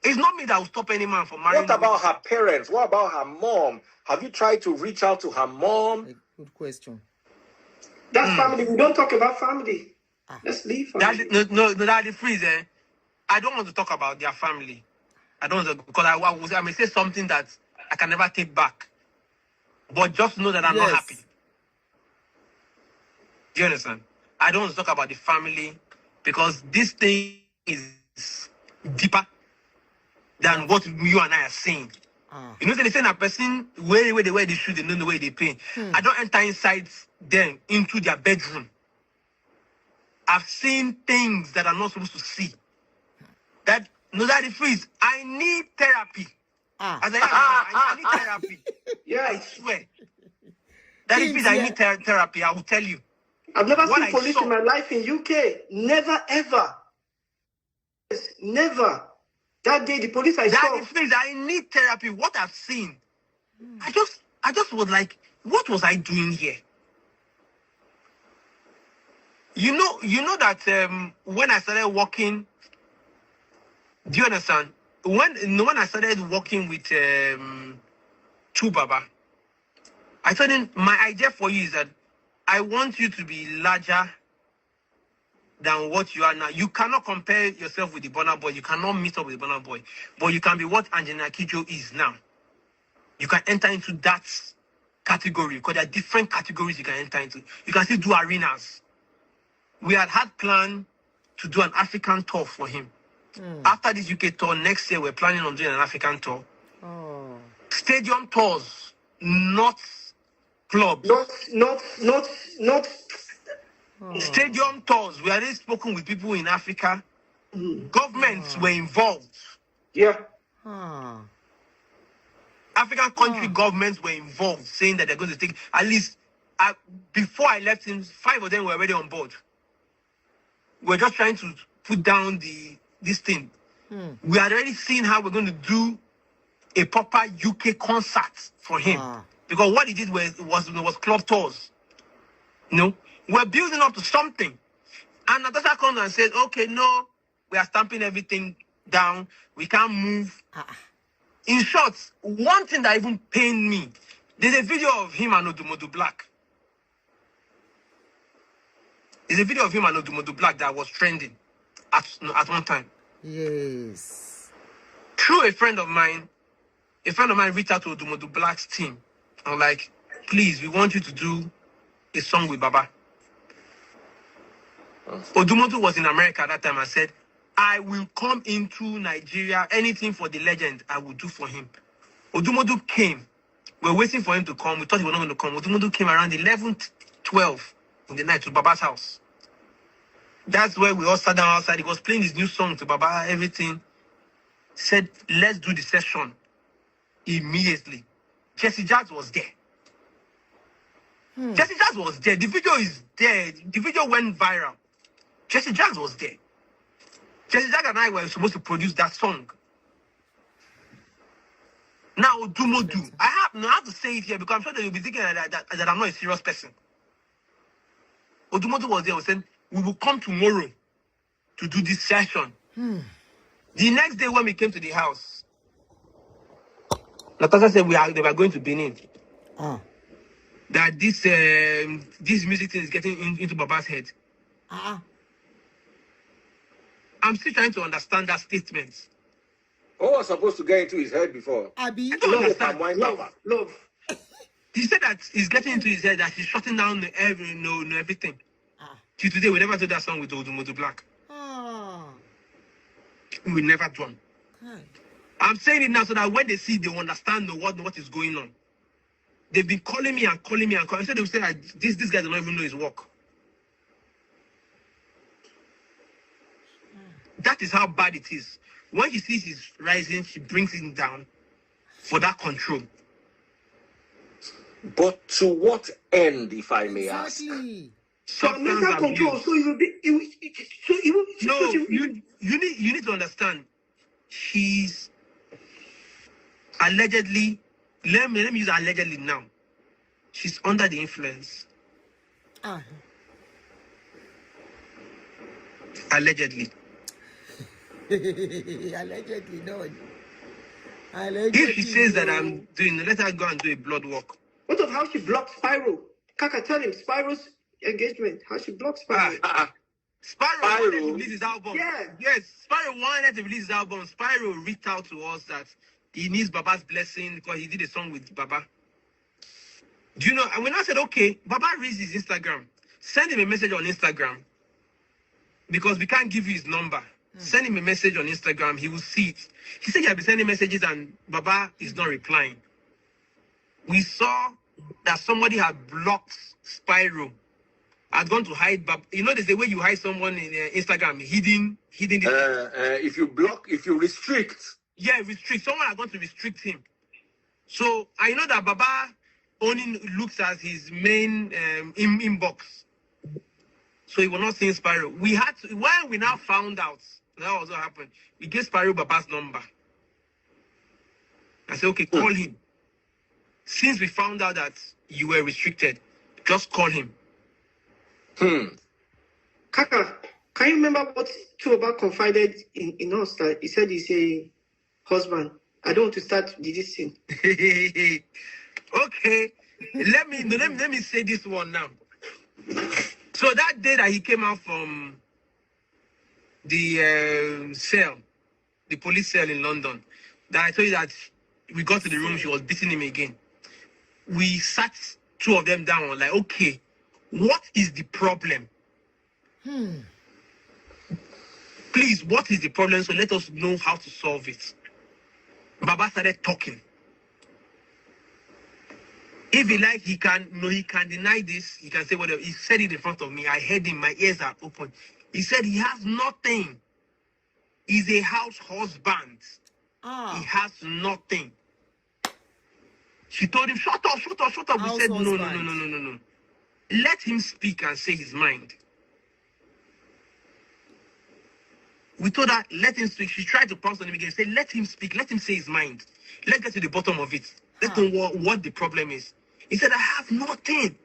It's not me that will stop any man from marrying. What about her parents? What about her mom? Have you tried to reach out to her mom? Good question. That's family. We don't talk about family. Let's leave family. Daddy, freeze. I don't want to talk about their family. I don't want to, because I may say something that I can never take back. But just know that I'm not happy. Do you understand? I don't want to talk about the family because this thing is deeper than what you and I are saying. You know, they say a person where they wear the shoe, they know the way they pay. I don't enter inside them into their bedroom. I've seen things that I'm not supposed to see. That freeze. I need therapy. As I need therapy. Yeah, I swear. That freeze, I need therapy. I will tell you. I've never seen police in my life in UK. Never ever. Never. That day, the police I saw. That freeze, I need therapy. What I've seen, I just was like, what was I doing here? You know that when I started working, do you understand? When I started working with Baba, I told him my idea for you is that I want you to be larger than what you are now. You cannot compare yourself with the Burna Boy. You cannot meet up with the Burna Boy. But you can be what Angelina Kidjo is now. You can enter into that category because there are different categories you can enter into. You can still do arenas. We had planned to do an African tour for him. After this UK tour, next year we're planning on doing an African tour. Stadium tours, not clubs. Not. Stadium tours. We already spoken with people in Africa. Governments were involved. Yeah. African country governments were involved, saying that they're going to take at least. Before I left him, 5 of them were already on board. We're just trying to put down this thing. We are already seeing how we're going to do a proper UK concert for him. Because what he did was club tours. You know, we're building up to something. And Natasha comes and says, okay, no, we are stamping everything down. We can't move. In short, one thing that even pained me, there's a video of him and Odumodu Black. There's a video of him and Odumodu Black that was trending at one time. Yes. Through a friend of mine reached out to Odumodu Black's team. I'm like, please, we want you to do a song with Baba. Odumodu was in America at that time and said, I will come into Nigeria. Anything for the legend, I will do for him. Odumodu came. We're waiting for him to come. We thought he was not going to come. Odumodu came around 11th, 12 in the night to Baba's house. That's where we all sat down outside. He was playing his new song to Baba, everything. Said, let's do the session immediately. Jesse Jazz was there. Jesse Jazz was there. The video is there. The video went viral. Jesse Jazz was there. Jesse Jazz and I were supposed to produce that song. Now, Odumodu, I have to say it here because I'm sure that you'll be thinking that I'm not a serious person. Odumodu was there and said, we will come tomorrow to do this session. The next day when we came to the house, Natasha said they were going to Benin. That this music thing is getting into Baba's head. I'm still trying to understand that statement. What was supposed to get into his head before? I don't understand. Love. He said that he's getting into his head that he's shutting down everything. Till today, we never did that song with Odumodu Black. We never done. I'm saying it now so that when they see, they understand what is going on. They've been calling me and calling me and calling. Instead they will say that this guy does not even know his work. That is how bad it is. When she sees he's rising, she brings him down for that control. But to what end, if I may ask? Exactly. Substance Mental control. abuse. So you will be. No, you need to understand. She's allegedly. Let me use allegedly now. She's under the influence. Ah. Allegedly. Allegedly, no. If she says that I'm doing, let her go and do a blood work. What of how she blocked Spyro? Kaka, tell him Spyro's engagement. How she blocked Spyro. Sparrow wanted to release his album. Yeah. Yes, Sparrow wanted to release his album. Sparrow reached out to us that he needs Baba's blessing because he did a song with Baba. Do you know? And when I said, okay, Baba reads his Instagram. Send him a message on Instagram because we can't give you his number. Send him a message on Instagram. He will see it. He said he had been sending messages and Baba is not replying. We saw that somebody had blocked Spyro. Had gone to hide Baba. You know, there's a way you hide someone in Instagram, hidden. If you block, if you restrict. Yeah, restrict. Someone had gone to restrict him. So I know that Baba only looks at his main inbox. So he was not seeing Spyro. We had to, when we now found out that was what happened, we gave Spyro Baba's number. I said, okay, call him. Since we found out that you were restricted, just call him. Kaka, can you remember what Tuba confided in us? That he said he's a husband. I don't want to start this thing. Okay, let me say this one now. So that day that he came out from the cell, the police cell in London, that I told you that we got to the room, she was beating him again. We sat two of them down, like, okay, what is the problem? Please, what is the problem? So let us know how to solve it. Baba started talking. If he like, he can deny this. He can say whatever. He said it in front of me. I heard him. My ears are open. He said he has nothing. He's a house husband. He has nothing. She told him, shut up, shut up, shut up. House We said, no. husband. Let him speak and say his mind. We told her, let him speak. She tried to pounce on him again. Say, let him speak. Let him say his mind. Let's get to the bottom of it. Let's know what the problem is. He said, I have nothing.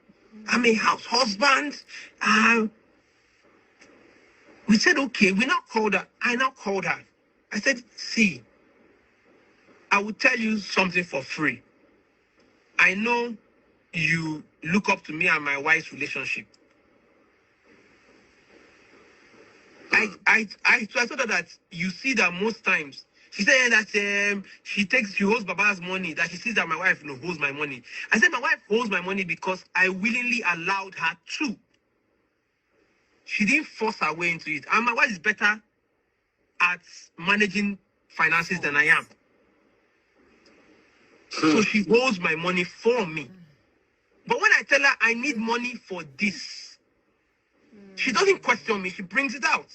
I'm a house husband. We said, okay. We now called her. I now called her. I said, see, I will tell you something for free. I know you look up to me and my wife's relationship. I told her that you see that most times. She said that she holds Baba's money, that she sees that my wife holds my money. I said my wife holds my money because I willingly allowed her to. She didn't force her way into it. And my wife is better at managing finances than I am. So she holds my money for me. But when I tell her I need money for this, she doesn't question me. She brings it out.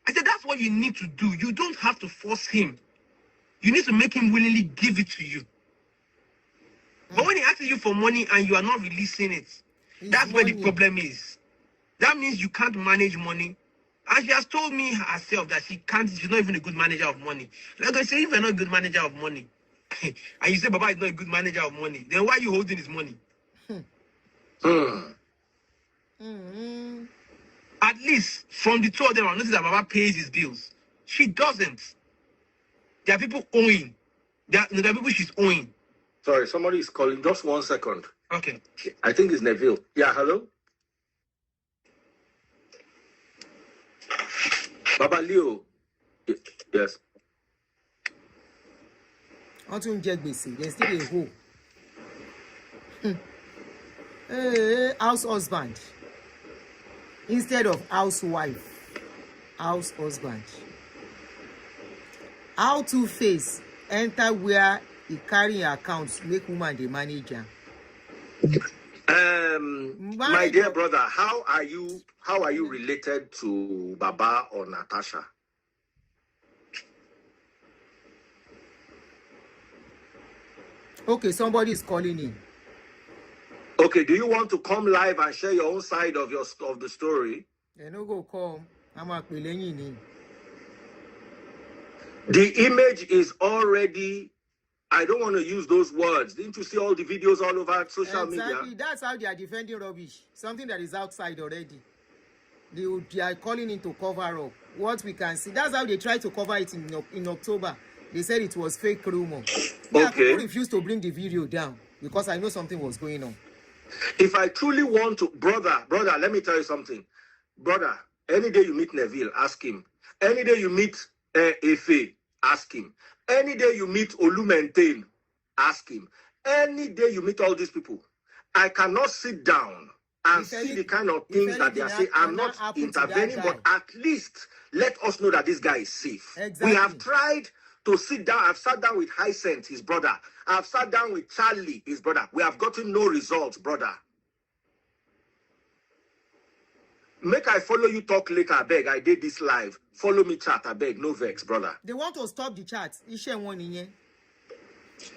I said, that's what you need to do. You don't have to force him. You need to make him willingly give it to you. But when he asks you for money and you are not releasing it, that's where the problem is. That means you can't manage money. And she has told me herself that she's not even a good manager of money. Like I say, if you're not a good manager of money, and you say Baba is not a good manager of money, then why are you holding his money? At least from the two of them, I notice that Baba pays his bills. She doesn't. There are people owing. There are people she's owing. Sorry, somebody is calling. Just 1 second. Okay. I think it's Neville. Yeah, hello? Baba Leo. Yes. wọ́n tún ń jẹ gbèsè there's still a hole. House husband instead of housewife, house husband. How Tuface enter where he carry accounts make woman dey manage am. My dear brother, how are you related to Baba or Natasha? Okay, somebody is calling in. Okay, do you want to come live and share your own side of the story? They no go come. I'm a ni. The image is already, I don't want to use those words. Didn't you see all the videos all over social media? Exactly. That's how they are defending rubbish. Something that is outside already. They are calling in to cover up what we can see. That's how they tried to cover it in October. They said it was fake rumor. Yeah, Okay. people refused to bring the video down because I know something was going on. If I truly want to, brother, let me tell you something. Brother, any day you meet Neville, ask him. Any day you meet Efe, ask him. Any day you meet Olumentain, ask him. Any day you meet all these people, I cannot sit down and see the kind of things that they are saying. I'm not intervening, but at least let us know that this guy is safe. Exactly. We have tried to sit down. I've sat down with Hyacinth, his brother. I've sat down with Charlie, his brother. We have gotten no results, brother. Make I follow you talk later, I beg. I did this live. Follow me chat, I beg. No vex, brother. They want to stop the chat.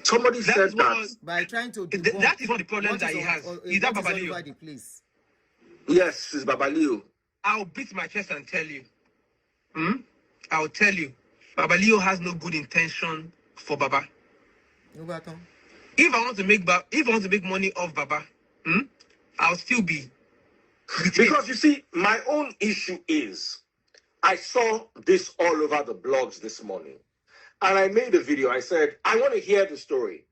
Somebody said that. By trying to that is not the problem that he has. Is that Babalio? The place. Yes, it's Babalio. I'll beat my chest and tell you. I'll tell you. Babalio has no good intention for Baba. If I want to make money off Baba, I'll still be. Because you see, my own issue is, I saw this all over the blogs this morning, and I made a video. I said, I want to hear the story.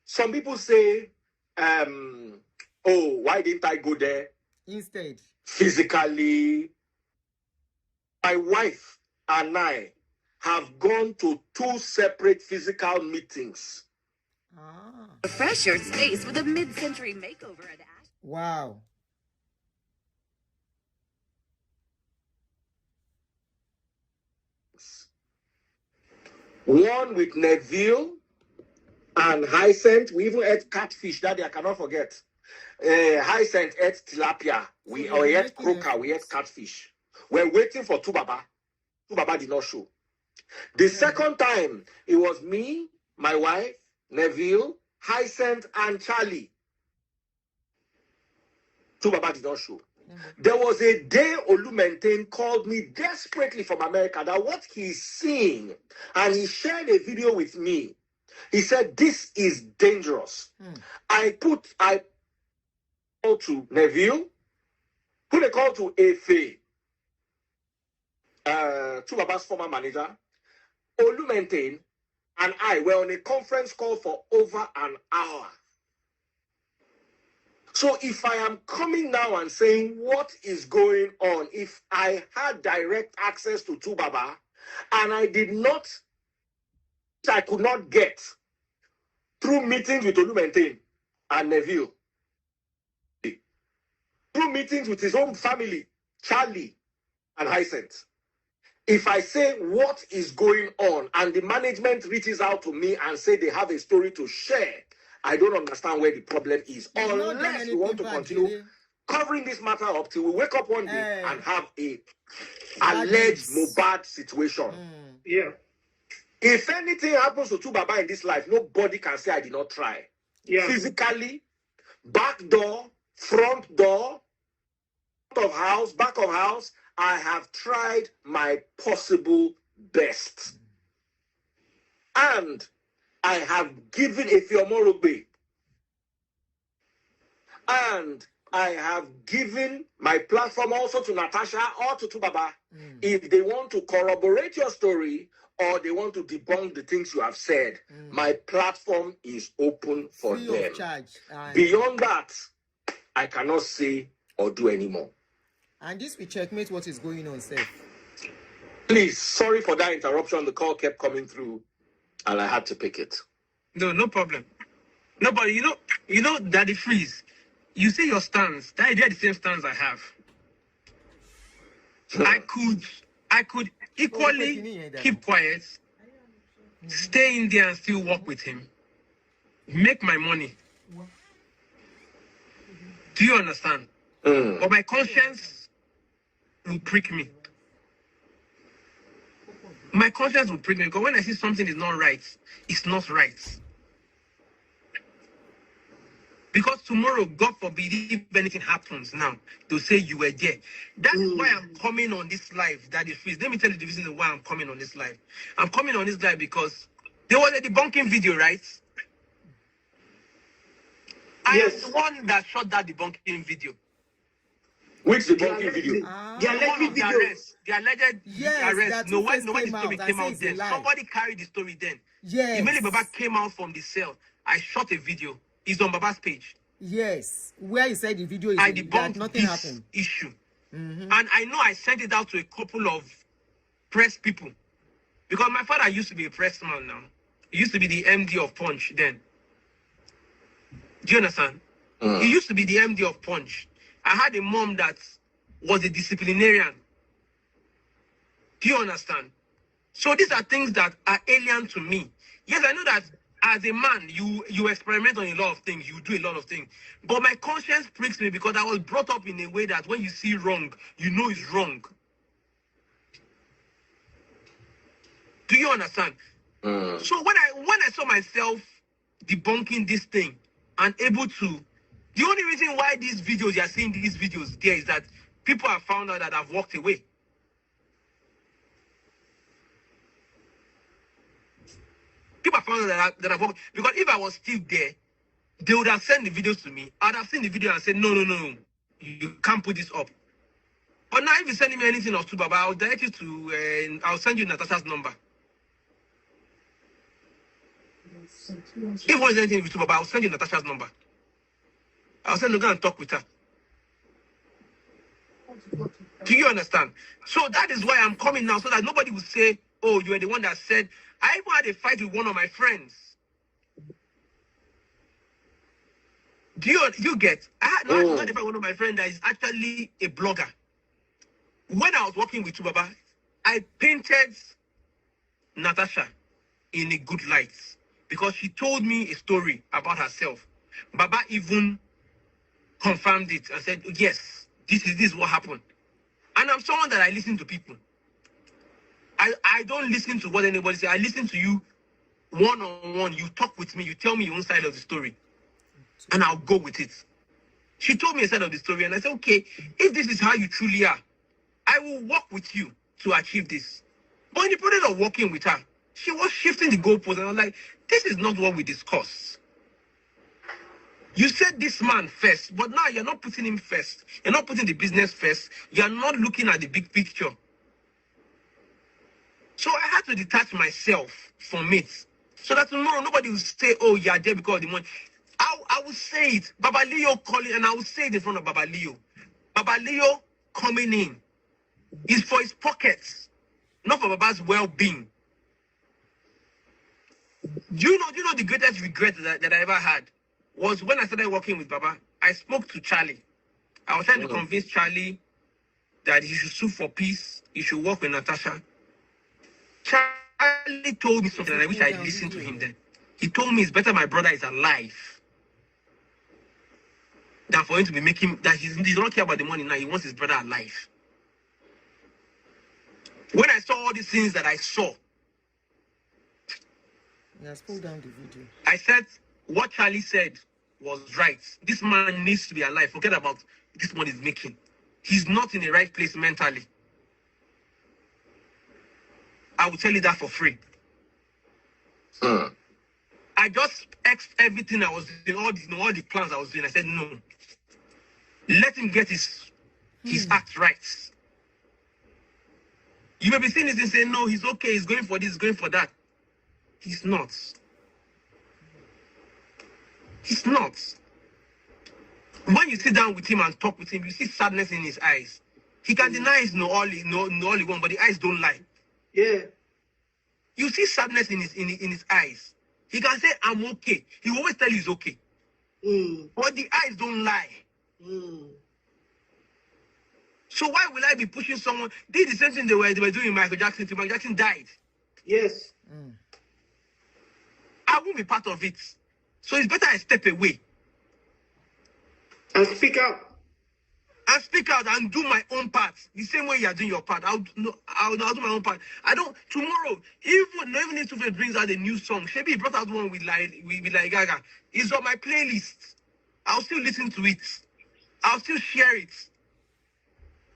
Some people say, oh, why didn't I go there? Instead. Physically. My wife and I have gone to 2 separate physical meetings. Refresh your space with a mid-century makeover at Ash. Wow. One with Neville and Hyacinth. We even ate catfish that day, I cannot forget. Hyacinth ate tilapia. We ate croaker, we ate catfish. We're waiting for Tubaba. Tubaba did not show. The second time, it was me, my wife, Neville, Hyacinth, and Charlie. Tubaba did not show. There was a day Olumentain called me desperately from America that what he's seeing, and he shared a video with me. He said, this is dangerous. I called to Neville, put a call to Efe, Tubaba's former manager, Olumentain, and I were on a conference call for over an hour. So if I am coming now and saying what is going on, if I had direct access to Tubaba and I could not get through meetings with Olumentain and Neville, through meetings with his own family, Charlie and Hyacinth, if I say what is going on and the management reaches out to me and say they have a story to share, I don't understand where the problem is. Unless we want to continue covering this matter up till we wake up one day and have a alleged Mohbad situation. Yeah. If anything happens to Tubaba in this life, nobody can say I did not try. Yeah. Physically, back door, front door, front of house, back of house, I have tried my possible best. And I have given a Fiomorobe. And I have given my platform also to Natasha or to Tubaba. If they want to corroborate your story or they want to debunk the things you have said, my platform is open for Free them. of charge. Beyond that, I cannot say or do anymore. And this will checkmate what is going on, sir. Please, sorry for that interruption. The call kept coming through and I had to pick it. No problem. No, but you know, Daddy Freeze, you say your stance. That idea, the same stance I have. I could equally keep quiet, stay in there and still work with him, make my money. Do you understand? But my conscience will prick me. My conscience will prick me because when I see something is not right, it's not right. Because tomorrow, God forbid, if anything happens now, they'll say you were there. That is why I'm coming on this live. That is free. Let me tell you the reason why I'm coming on this live. I'm coming on this live because there was a debunking video, right? I am the one that shot that debunking video. Which debunking video? The alleged video. The alleged arrest. that No, Tuface when the came story out, came I out say then. it's a lie. Somebody carried the story then. Yes. Immediately Baba came out from the cell. I shot a video. It's on Baba's page. Yes, where he said the video is I that debunked nothing this happened. issue. And I know I sent it out to a couple of press people. Because my father used to be a press man now. He used to be the MD of Punch then. Do you understand? He used to be the MD of Punch. I had a mom that was a disciplinarian. Do you understand? So these are things that are alien to me. Yes, I know that as a man, you experiment on a lot of things. You do a lot of things. But my conscience pricks me because I was brought up in a way that when you see wrong, you know it's wrong. Do you understand? So when I saw myself debunking this thing and able to, the only reason why these videos, you are seeing these videos there is that people have found out that I've walked away. People have found out that I've walked, because if I was still there, they would have sent the videos to me. I'd have seen the video and said, no, you can't put this up. But now if you're sending me anything of Baba, I'll direct you to, I'll send you Natasha's number. If there's anything with Baba, I'll send you Natasha's number. I'll send you go and talk with her. Do you understand? So that is why I'm coming now, so that nobody will say, oh, you are the one that said. I even had a fight with one of my friends. Do you get? I had a fight with one of my friends that is actually a blogger. When I was working with Baba, I painted Natasha in a good light because she told me a story about herself. Baba even confirmed it and said, yes, this is what happened. And I'm someone that I listen to people. I don't listen to what anybody says. I listen to you one-on-one. You talk with me. You tell me your own side of the story. And I'll go with it. She told me a side of the story. And I said, okay, if this is how you truly are, I will work with you to achieve this. But in the process of working with her, she was shifting the goalposts. And I was like, this is not what we discussed. You said this man first, but now you're not putting him first. You're not putting the business first. You're not looking at the big picture. So I had to detach myself from it. So that tomorrow nobody will say, oh, you're there because of the money. I will say it. Baba Leo calling, and I will say it in front of Baba Leo. Baba Leo coming in is for his pockets, not for Baba's well-being. Do you know the greatest regret that I ever had was when I started working with Baba. I spoke to Charlie. I was trying to convince Charlie that he should sue for peace. He should work with Natasha. Charlie told me something, and I wish I had listened to him then. He told me it's better my brother is alive than for him to be making, that he does not care about the money now. He wants his brother alive. When I saw all these things that I saw, Yes, pull down the video. I said what Charlie said was right. This man needs to be alive. Forget about this money he's making. He's not in the right place mentally. I will tell you that for free. I just X'd everything I was doing, all the plans I was doing. I said, no. Let him get his act right. You may be seeing this and saying, no, he's okay, he's going for this, he's going for that. He's not. He's not. When you sit down with him and talk with him, you see sadness in his eyes. He can deny his no all he want, but the eyes don't lie. Yeah. You see sadness in his eyes. He can say, I'm okay. He will always tell you he's okay. But the eyes don't lie. So why will I be pushing someone? They did the same thing they were doing with Michael Jackson till Michael Jackson died. Yes. I won't be part of it. So it's better I step away. And speak out. And speak out and do my own part. The same way you are doing your part. I'll do my own part. Tomorrow, even if Tuface brings out a new song, maybe he brought out one with like Gaga. It's on my playlist. I'll still listen to it. I'll still share it.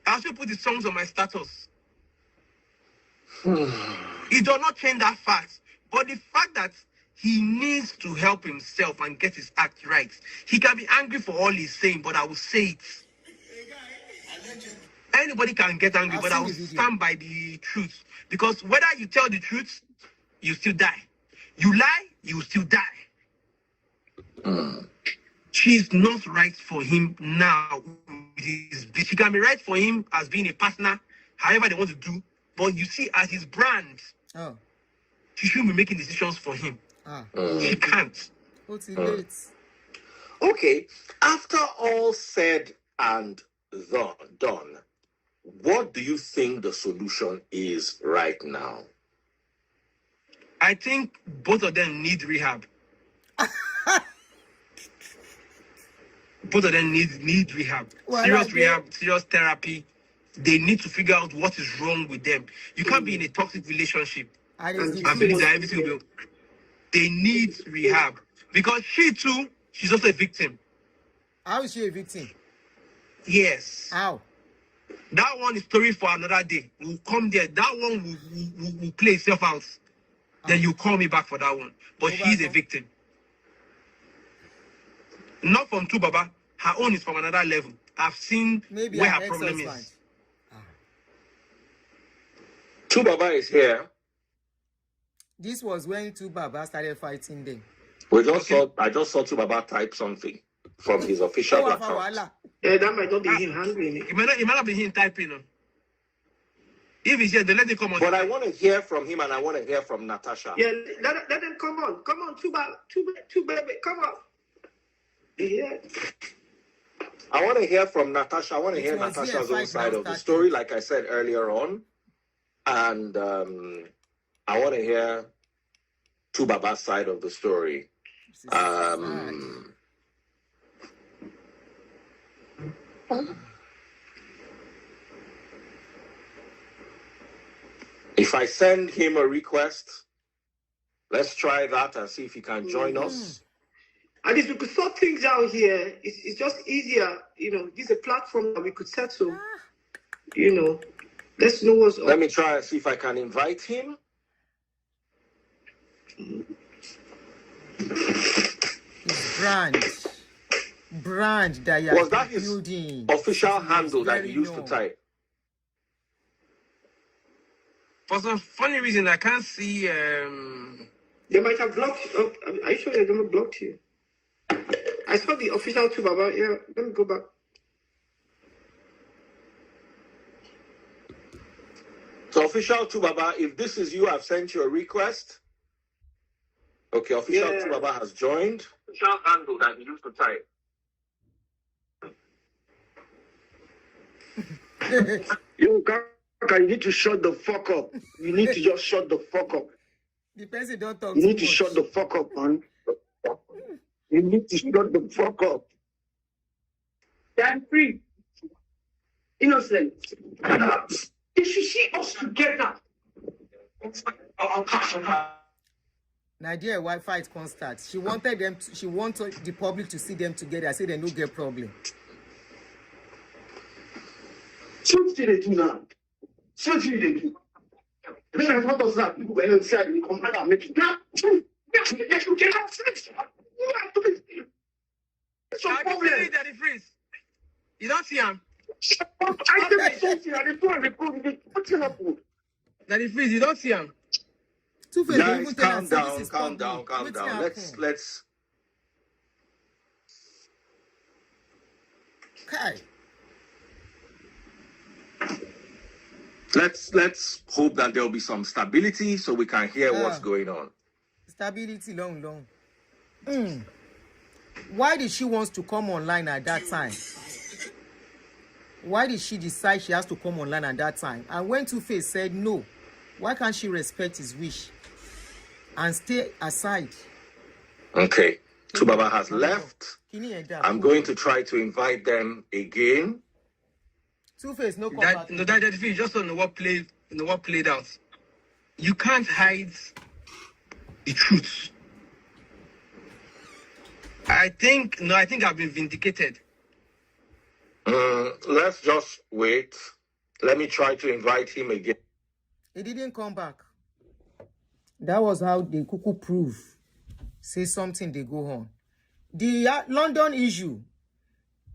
I'll still put the songs on my status. It does not change that fact. But the fact that he needs to help himself and get his act right. He can be angry for all he's saying, but I will say it. Anybody can get angry, but I will stand by the truth. Because whether you tell the truth, you still die. You lie, you will still die. She's not right for him now. She can be right for him as being a partner, however they want to do. But you see, as his brand, she shouldn't be making decisions for him. She can't. What's it late? Okay, after all said and done, what do you think the solution is right now? I think both of them need rehab. Both of them need rehab. Serious rehab, serious therapy. They need to figure out what is wrong with them. You can't be in a toxic relationship and believe that everything will be. They need rehab. Because she too, she's also a victim. How is she a victim? Yes. How? That one is story for another day. We'll come there. That one will play itself out. Then you call me back for that one. But she's a victim. Not from Tubaba. Her own is from another level. I've seen where her problem is. Tubaba is here. This was when Tubaba started fighting them. I just saw Tubaba type something from his official account. Yeah, that might not be him handling it. It might not be him typing. If he's here, then let him come on. But I want to hear from him and I want to hear from Natasha. Yeah, let them come on. Come on, Tuba, baby, come on. Yeah. I want to hear from Natasha. I want to hear Natasha's own side of the story, like I said earlier on. And I want to hear Tubaba's side of the story. If I send him a request, let's try that and see if he can join us. At least we could sort things out here. It's just easier, this is a platform that we could settle. Let's know what's up. Let me try and see if I can invite him. His brand that you was that his building. Official handle that he used to type? For some funny reason, I can't see. They might have blocked you. Are you sure they don't blocked you? I saw the official Tubaba. Yeah, let me go back. So, official Tubaba, if this is you, I've sent you a request. Okay, official Tubaba has joined. Official handle that he used to type. Yo, Kaka, you need to shut the fuck up. You need to just shut the fuck up. The person don't talk. You need to shut the fuck up, man. You need to shut the fuck up. Damn free. Innocent. If you see us together, Nigeria Wi-Fi is constant. She wanted them. She wanted the public to see them together. I said they no get problem. So they do now. So they do. Then I thought of that. People were inside and come back and make it. It's your problem. Daddy Freeze. You don't see him. Daddy Freeze, you don't see him. Guys, calm down. Let's. Okay. Let's hope that there'll be some stability so we can hear what's going on. Stability, long. Why did she want to come online at that time? Why did she decide she has to come online at that time? And when Tuface said no, why can't she respect his wish and stay aside? Okay, Tubaba has left. I'm going to try to invite them again. Tuface, no that you just don't know what played out. You can't hide the truth. I think I've been vindicated. Let's just wait. Let me try to invite him again. He didn't come back. That was how they cuckoo prove. Say something, they go on. The London issue,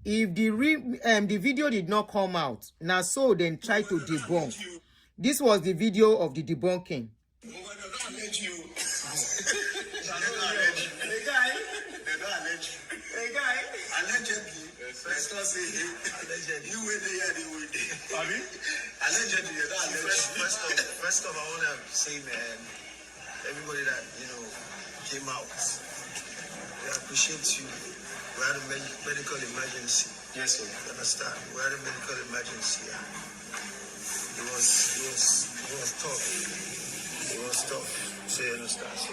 if the video did not come out, now so then try to debunk. This was the video of the debunking. Allegedly, let's not say him. Allegedly, you wait there, they wait there. Allegedly, first of all, I want to say, man, everybody that came out, we appreciate you. We had a medical emergency. Yes, sir. You understand? We had a medical emergency. It was tough. It was tough. So you understand? So.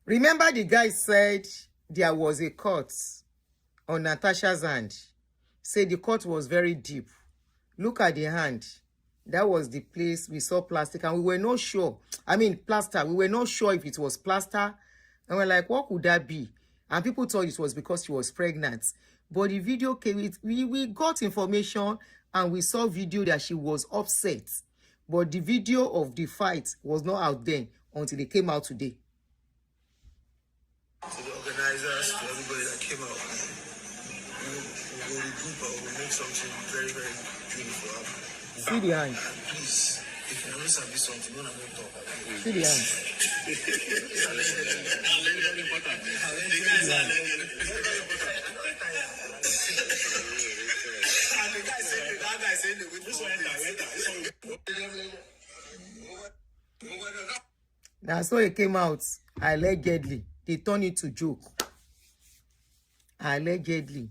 Remember, the guy said there was a cut on Natasha's hand. Say the cut was very deep. Look at the hand. That was the place we saw plastic, and we were not sure. I mean, plaster. We were not sure if it was plaster. And we're like, what could that be? And people thought it was because she was pregnant. But the video came with, we got information and we saw video that she was upset. But the video of the fight was not out then until it came out today. To the organizers, to everybody that came out, we'll regroup and we'll make something very, very beautiful. See the hand. Please, if you want to be something, you want to talk. See the hand. Now, so it came out allegedly. They turned it to joke. Allegedly.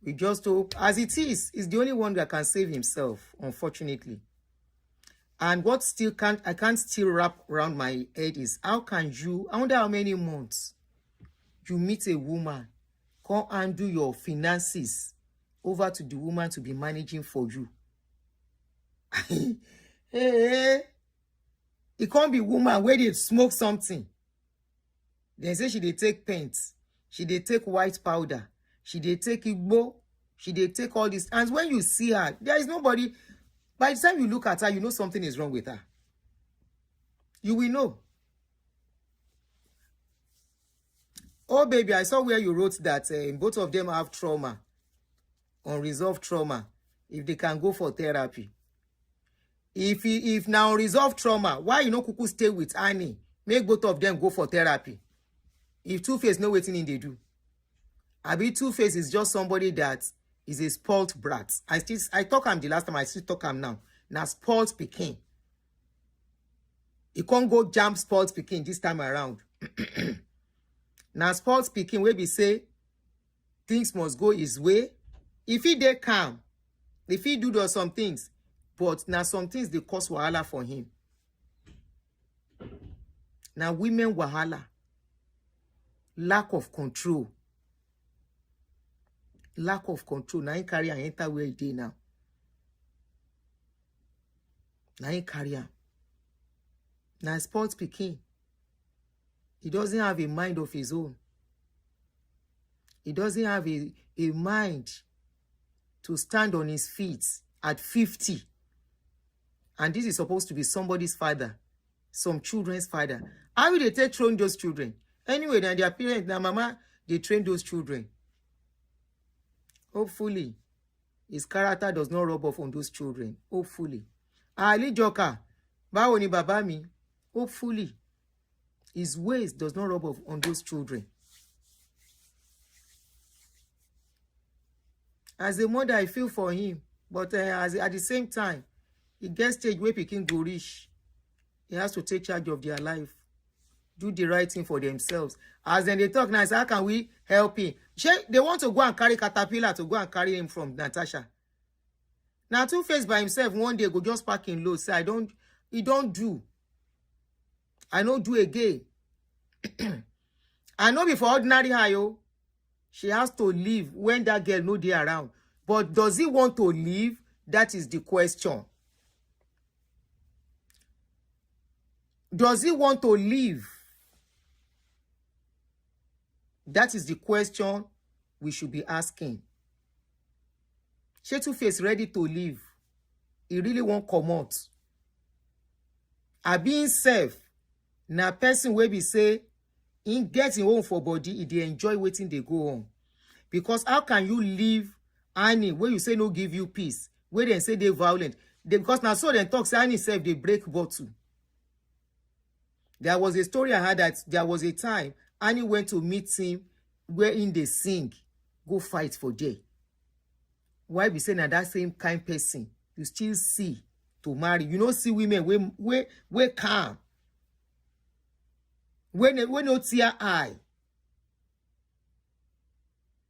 We just hope, as it is, he's the only one that can save himself, unfortunately. And what still I can't still wrap around my head is, how can you, I wonder how many months you meet a woman, come and do your finances over to the woman to be managing for you. Hey, it can't be woman where they smoke something. They say she dey take paint, she dey take white powder, she dey take igbo, she dey take all this. And when you see her, there is nobody. By the time you look at her, you know something is wrong with her. You will know. Oh, baby, I saw where you wrote that both of them have trauma, unresolved trauma, if they can go for therapy. If now unresolved trauma, why you no kuku stay with Annie? Make both of them go for therapy. If Tuface no waiting in they do. Abi Tuface is just somebody that is a spoilt brat. I talk him the last time, I still talk him now. Now spoilt Peking. He can't go jump spoilt Peking this time around. Now spoilt Peking where we say things must go his way. If he dey calm, if he do some things, but now some things they cause wahala for him. Now women wahala. Lack of control. Lack of control. Now he carry and enter where he dey now. Now he carry him. Now sports Peking. He doesn't have a mind of his own. He doesn't have a mind to stand on his feet at 50. And this is supposed to be somebody's father. Some children's father. How will they train those children? Anyway, then their parents, their mama, they train those children. Hopefully, his character does not rub off on those children. Hopefully. Ali Joker, báwo ni bàbá mi? Hopefully, his ways does not rub off on those children. As a mother, I feel for him. But at the same time, he gets stage where Peking go reach. He has to take charge of their life. Do the right thing for themselves. As then they talk now, how can we help him? They want to go and carry Caterpillar to go and carry him from Natasha. Now Tuface by himself one day go just pack in low. Say he don't do. I don't do again. I know before ordinary high, she has to leave when that girl no dey around. But does he want to leave? That is the question. Does he want to leave? That is the question we should be asking. She Tuface ready to leave. He really won't come out. Being safe. Na person wey be say in getting home for body, they enjoy waiting they go on. Because how can you leave Annie where you say no give you peace, where they say they violent? Because now so they talk say Annie self they break bottle. There was a story I had that there was a time Annie went to meet him wherein they sing, go fight for day. Why be saying that same kind person you still see to marry? You don't see women we calm. When no tear eye.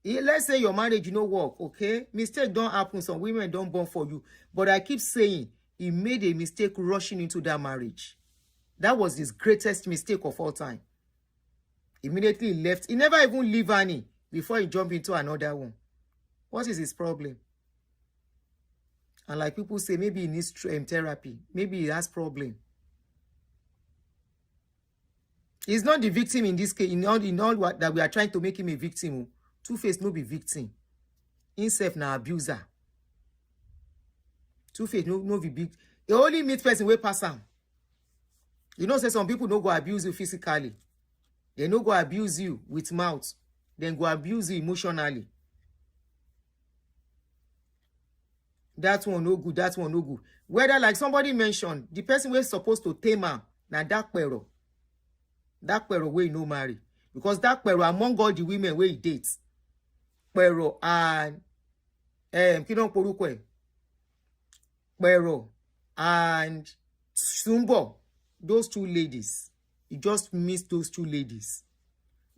Let's say your marriage you know work, okay? Mistake don't happen. Some women don't born for you. But I keep saying he made a mistake rushing into that marriage. That was his greatest mistake of all time. Immediately he left. He never even leave Annie before he jumped into another one. What is his problem? And like people say, maybe he needs therapy. Maybe he has problem. He's not the victim in this case. In all what that we are trying to make him a victim. Tuface no be victim. Himself na abuser. Tuface no be big. He only meet person wey pass am. You know, say some people no go abuse you physically. They no go abuse you with mouth. Then go abuse you emotionally. That one no good. That one no good. Whether like somebody mentioned, the person we're supposed to tame her, na that pero. That pero wey no marry. Because that pero among all the women where he dates, pero and Kidon Porukwe, pero and Sumbo, those two ladies, he just missed those two ladies.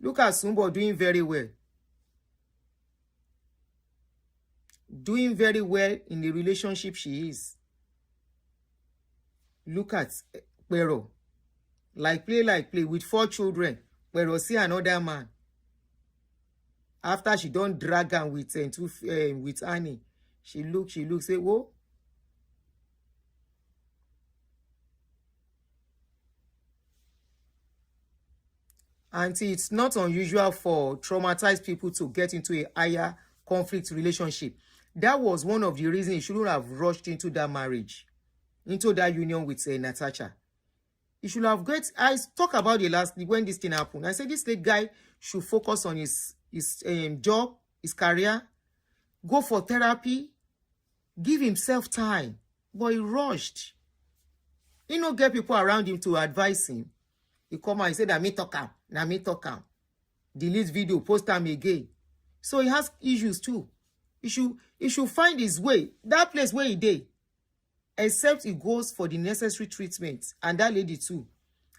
Look at Sumbo doing very well. Doing very well in the relationship she is. Look at pero. Like play with 4 children. Pero see another man. After she don't drag her with Annie, she looks, say, whoa. And see, it's not unusual for traumatized people to get into a higher conflict relationship. That was one of the reasons he shouldn't have rushed into that marriage, into that union with Natasha. He should have I talk about it when this thing happened. I said this guy should focus on his job, his career, go for therapy, give himself time. But he rushed. He no get people around him to advise him. He come out, he said, me talk am. Delete video, post them again. So he has issues too. He should find his way. That place where he did. Except he goes for the necessary treatment. And that lady too.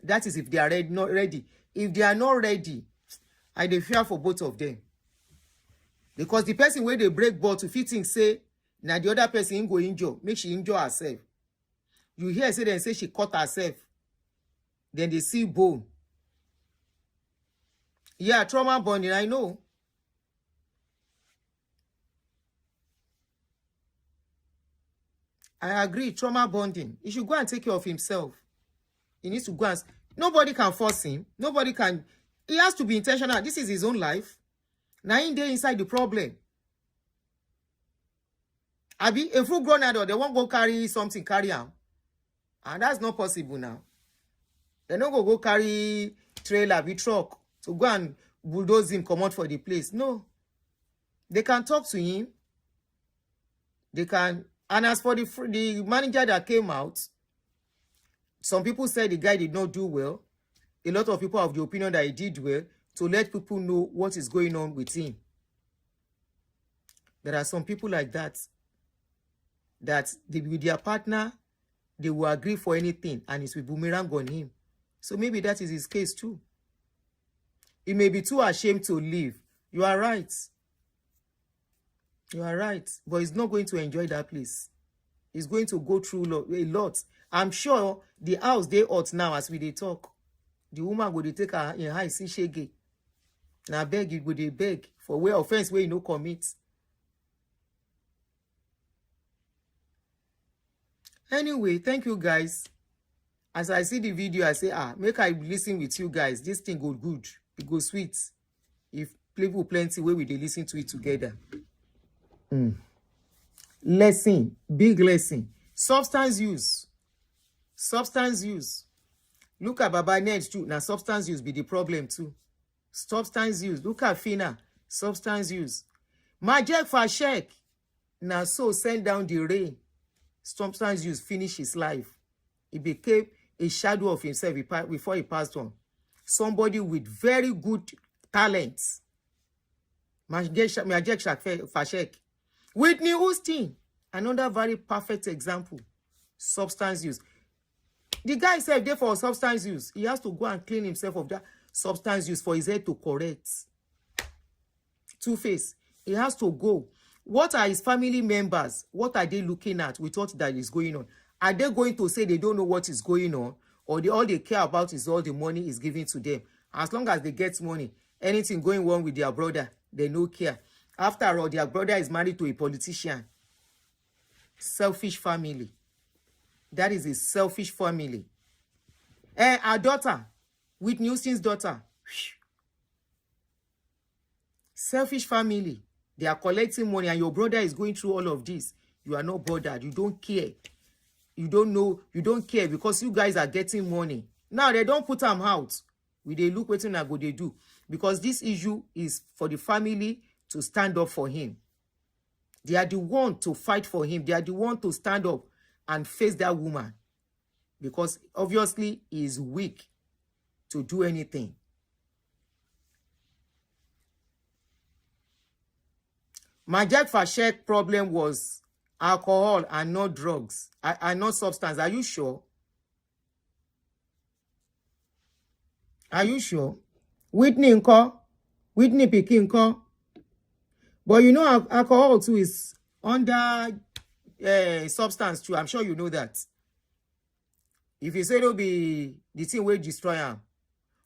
That is if they are not ready. If they are not ready, I dey fear for both of them. Because the person where they break bottle, if you think say, now the other person go injure, make she injure herself. You hear say they say she cut herself. Then they see bone. Yeah, trauma bonding, I know. I agree, trauma bonding. He should go and take care of himself. He needs to go and... Nobody can force him. Nobody can... He has to be intentional. This is his own life. Now in there inside the problem. Abi, a full grown adult, they won't go carry something, carry him. And that's not possible now. They don't go carry trailer, be truck, to go and bulldoze him, come out for the place. No. They can talk to him. They can... And as for the manager that came out, some people said the guy did not do well. A lot of people have the opinion that he did well, to let people know what is going on with him. There are some people like that, with their partner, they will agree for anything, and it's with boomerang on him. So maybe that is his case too. He may be too ashamed to leave. You are right. You are right. But he's not going to enjoy that place. He's going to go through a lot. I'm sure the house they ought now as they talk. The woman go they take her in high see shege. Now beg you go they beg for where offense where you no commit. Anyway, thank you guys. As I see the video, I say, make I listen with you guys. This thing go good. It go sweet. If people plenty where we they listen to it together. Lesson, big lesson. Substance use. Substance use. Look at Baba Ned too. Now substance use be the problem too. Substance use. Look at Fina. Substance use. Majek Fashek. Now so send down the rain. Substance use finish his life. He became a shadow of himself before he passed on. Somebody with very good talents. Majek Fashek. Whitney Houston. Another very perfect example. Substance use. The guy said there for substance use. He has to go and clean himself of that substance use for his head to correct. Tuface. He has to go. What are his family members? What are they looking at with what that is going on? Are they going to say they don't know what is going on? Or all they care about is all the money is given to them? As long as they get money, anything going on with their brother, they no care. After all, their brother is married to a politician. Selfish family. That is a selfish family. Our daughter, Whitney Houston's daughter. Selfish family. They are collecting money and your brother is going through all of this. You are not bothered. You don't care. You don't know. You don't care because you guys are getting money. Now they don't put them out. They look what they do. Because this issue is for the family to stand up for him. They are the one to fight for him. They are the one to stand up and face that woman. Because obviously he is weak to do anything. Majek Fashek problem was alcohol and not drugs. And not substance. Are you sure? Are you sure? Whitney Nko? Whitney Pikin Nko? But you know alcohol too is under substance too. I'm sure you know that. If you say it'll be the thing will destroy him.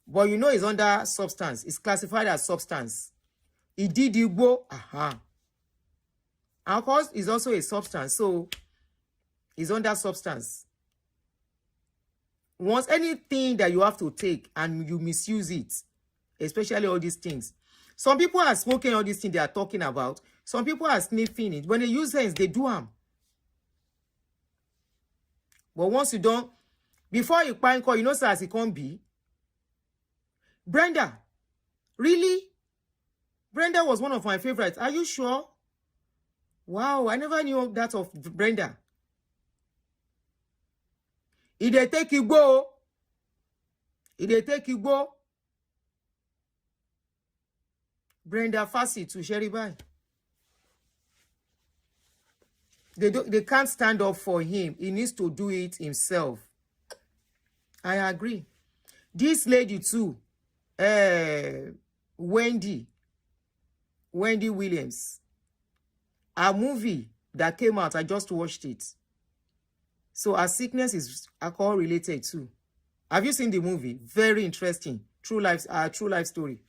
But you know it's under substance. It's classified as substance. It did you go. Alcohol is also a substance. So it's under substance. Once anything that you have to take and you misuse it, especially all these things. Some people are smoking all these things they are talking about. Some people are sniffing it. When they use sense, they do harm. But once you don't, before you find call, you know, as it can't be. Brenda, really? Brenda was one of my favorites. Are you sure? Wow, I never knew that of Brenda. If they take you go, if they take you go, Brenda Fassi to Sherry Bai. They can't stand up for him. He needs to do it himself. I agree. This lady too, Wendy Williams, a movie that came out, I just watched it. So her sickness is alcohol related too. Have you seen the movie? Very interesting. True life story.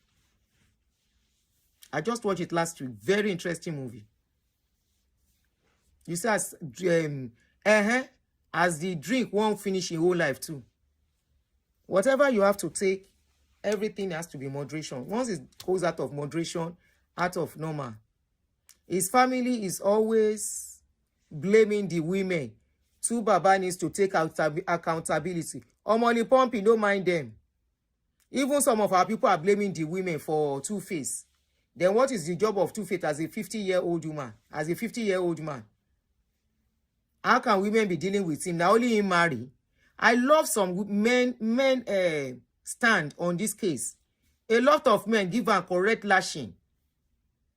I just watched it last week. Very interesting movie. You see, as the drink won't finish your whole life too. Whatever you have to take, everything has to be moderation. Once it goes out of moderation, out of normal. His family is always blaming the women. Two Baba needs to take accountability. Omoni Pumpy, don't mind them. Even some of our people are blaming the women for Tuface. Then what is the job of Tuface as a 50-year-old woman? As a 50-year-old man? How can women be dealing with him? Now only him marry. I love some men stand on this case. A lot of men give a correct lashing.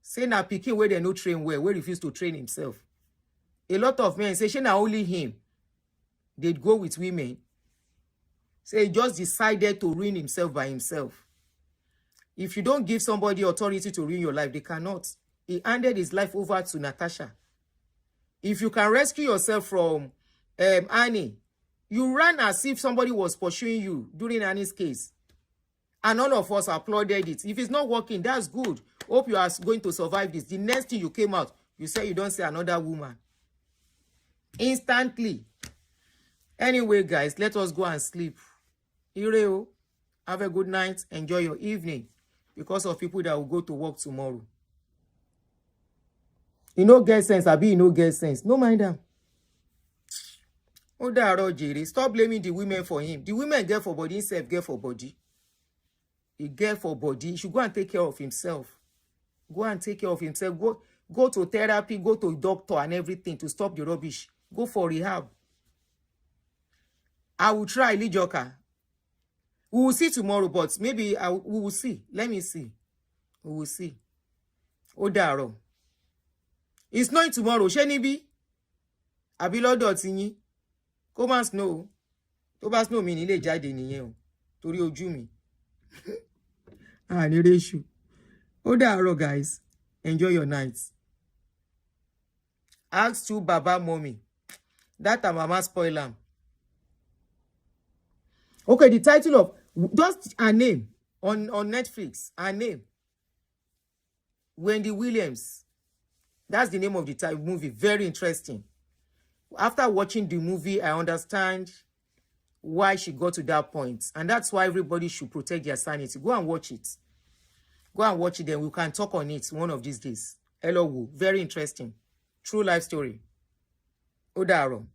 Say na pikin where they no train well, where refuse to train himself. A lot of men say, na only him. They'd go with women. Say he just decided to ruin himself by himself. If you don't give somebody authority to ruin your life, they cannot. He handed his life over to Natasha. If you can rescue yourself from Annie, you ran as if somebody was pursuing you during Annie's case. And all of us applauded it. If it's not working, that's good. Hope you are going to survive this. The next thing you came out, you say you don't see another woman. Instantly. Anyway, guys, let us go and sleep. Ireo, have a good night. Enjoy your evening. because of people that will go to work tomorrow. You no get sense, abi you no get sense. No mind them. Stop blaming the women for him. The women get for body, himself get for body. He get for body. He should go and take care of himself. Go and take care of himself. Go to therapy, go to doctor and everything to stop the rubbish. Go for rehab. I will try, Lee Joker. We will see tomorrow, but maybe we will see. Let me see. We will see. Odaro. It's not tomorrow. Shenibi. Abilodo tinyi. Come and snow. To bá snow mi nílé jáde nìyẹn o. Torí ojú mi. Ní issue. Odaro, guys. Enjoy your nights. Ask to Baba Mommy. That a mama spoil am. Okay, the title of just a name on Netflix. A name. Wendy Williams. That's the name of the movie. Very interesting. After watching the movie, I understand why she got to that point. And that's why everybody should protect their sanity. Go and watch it. Go and watch it, then we can talk on it one of these days. Hello, very interesting. True life story. Odaro.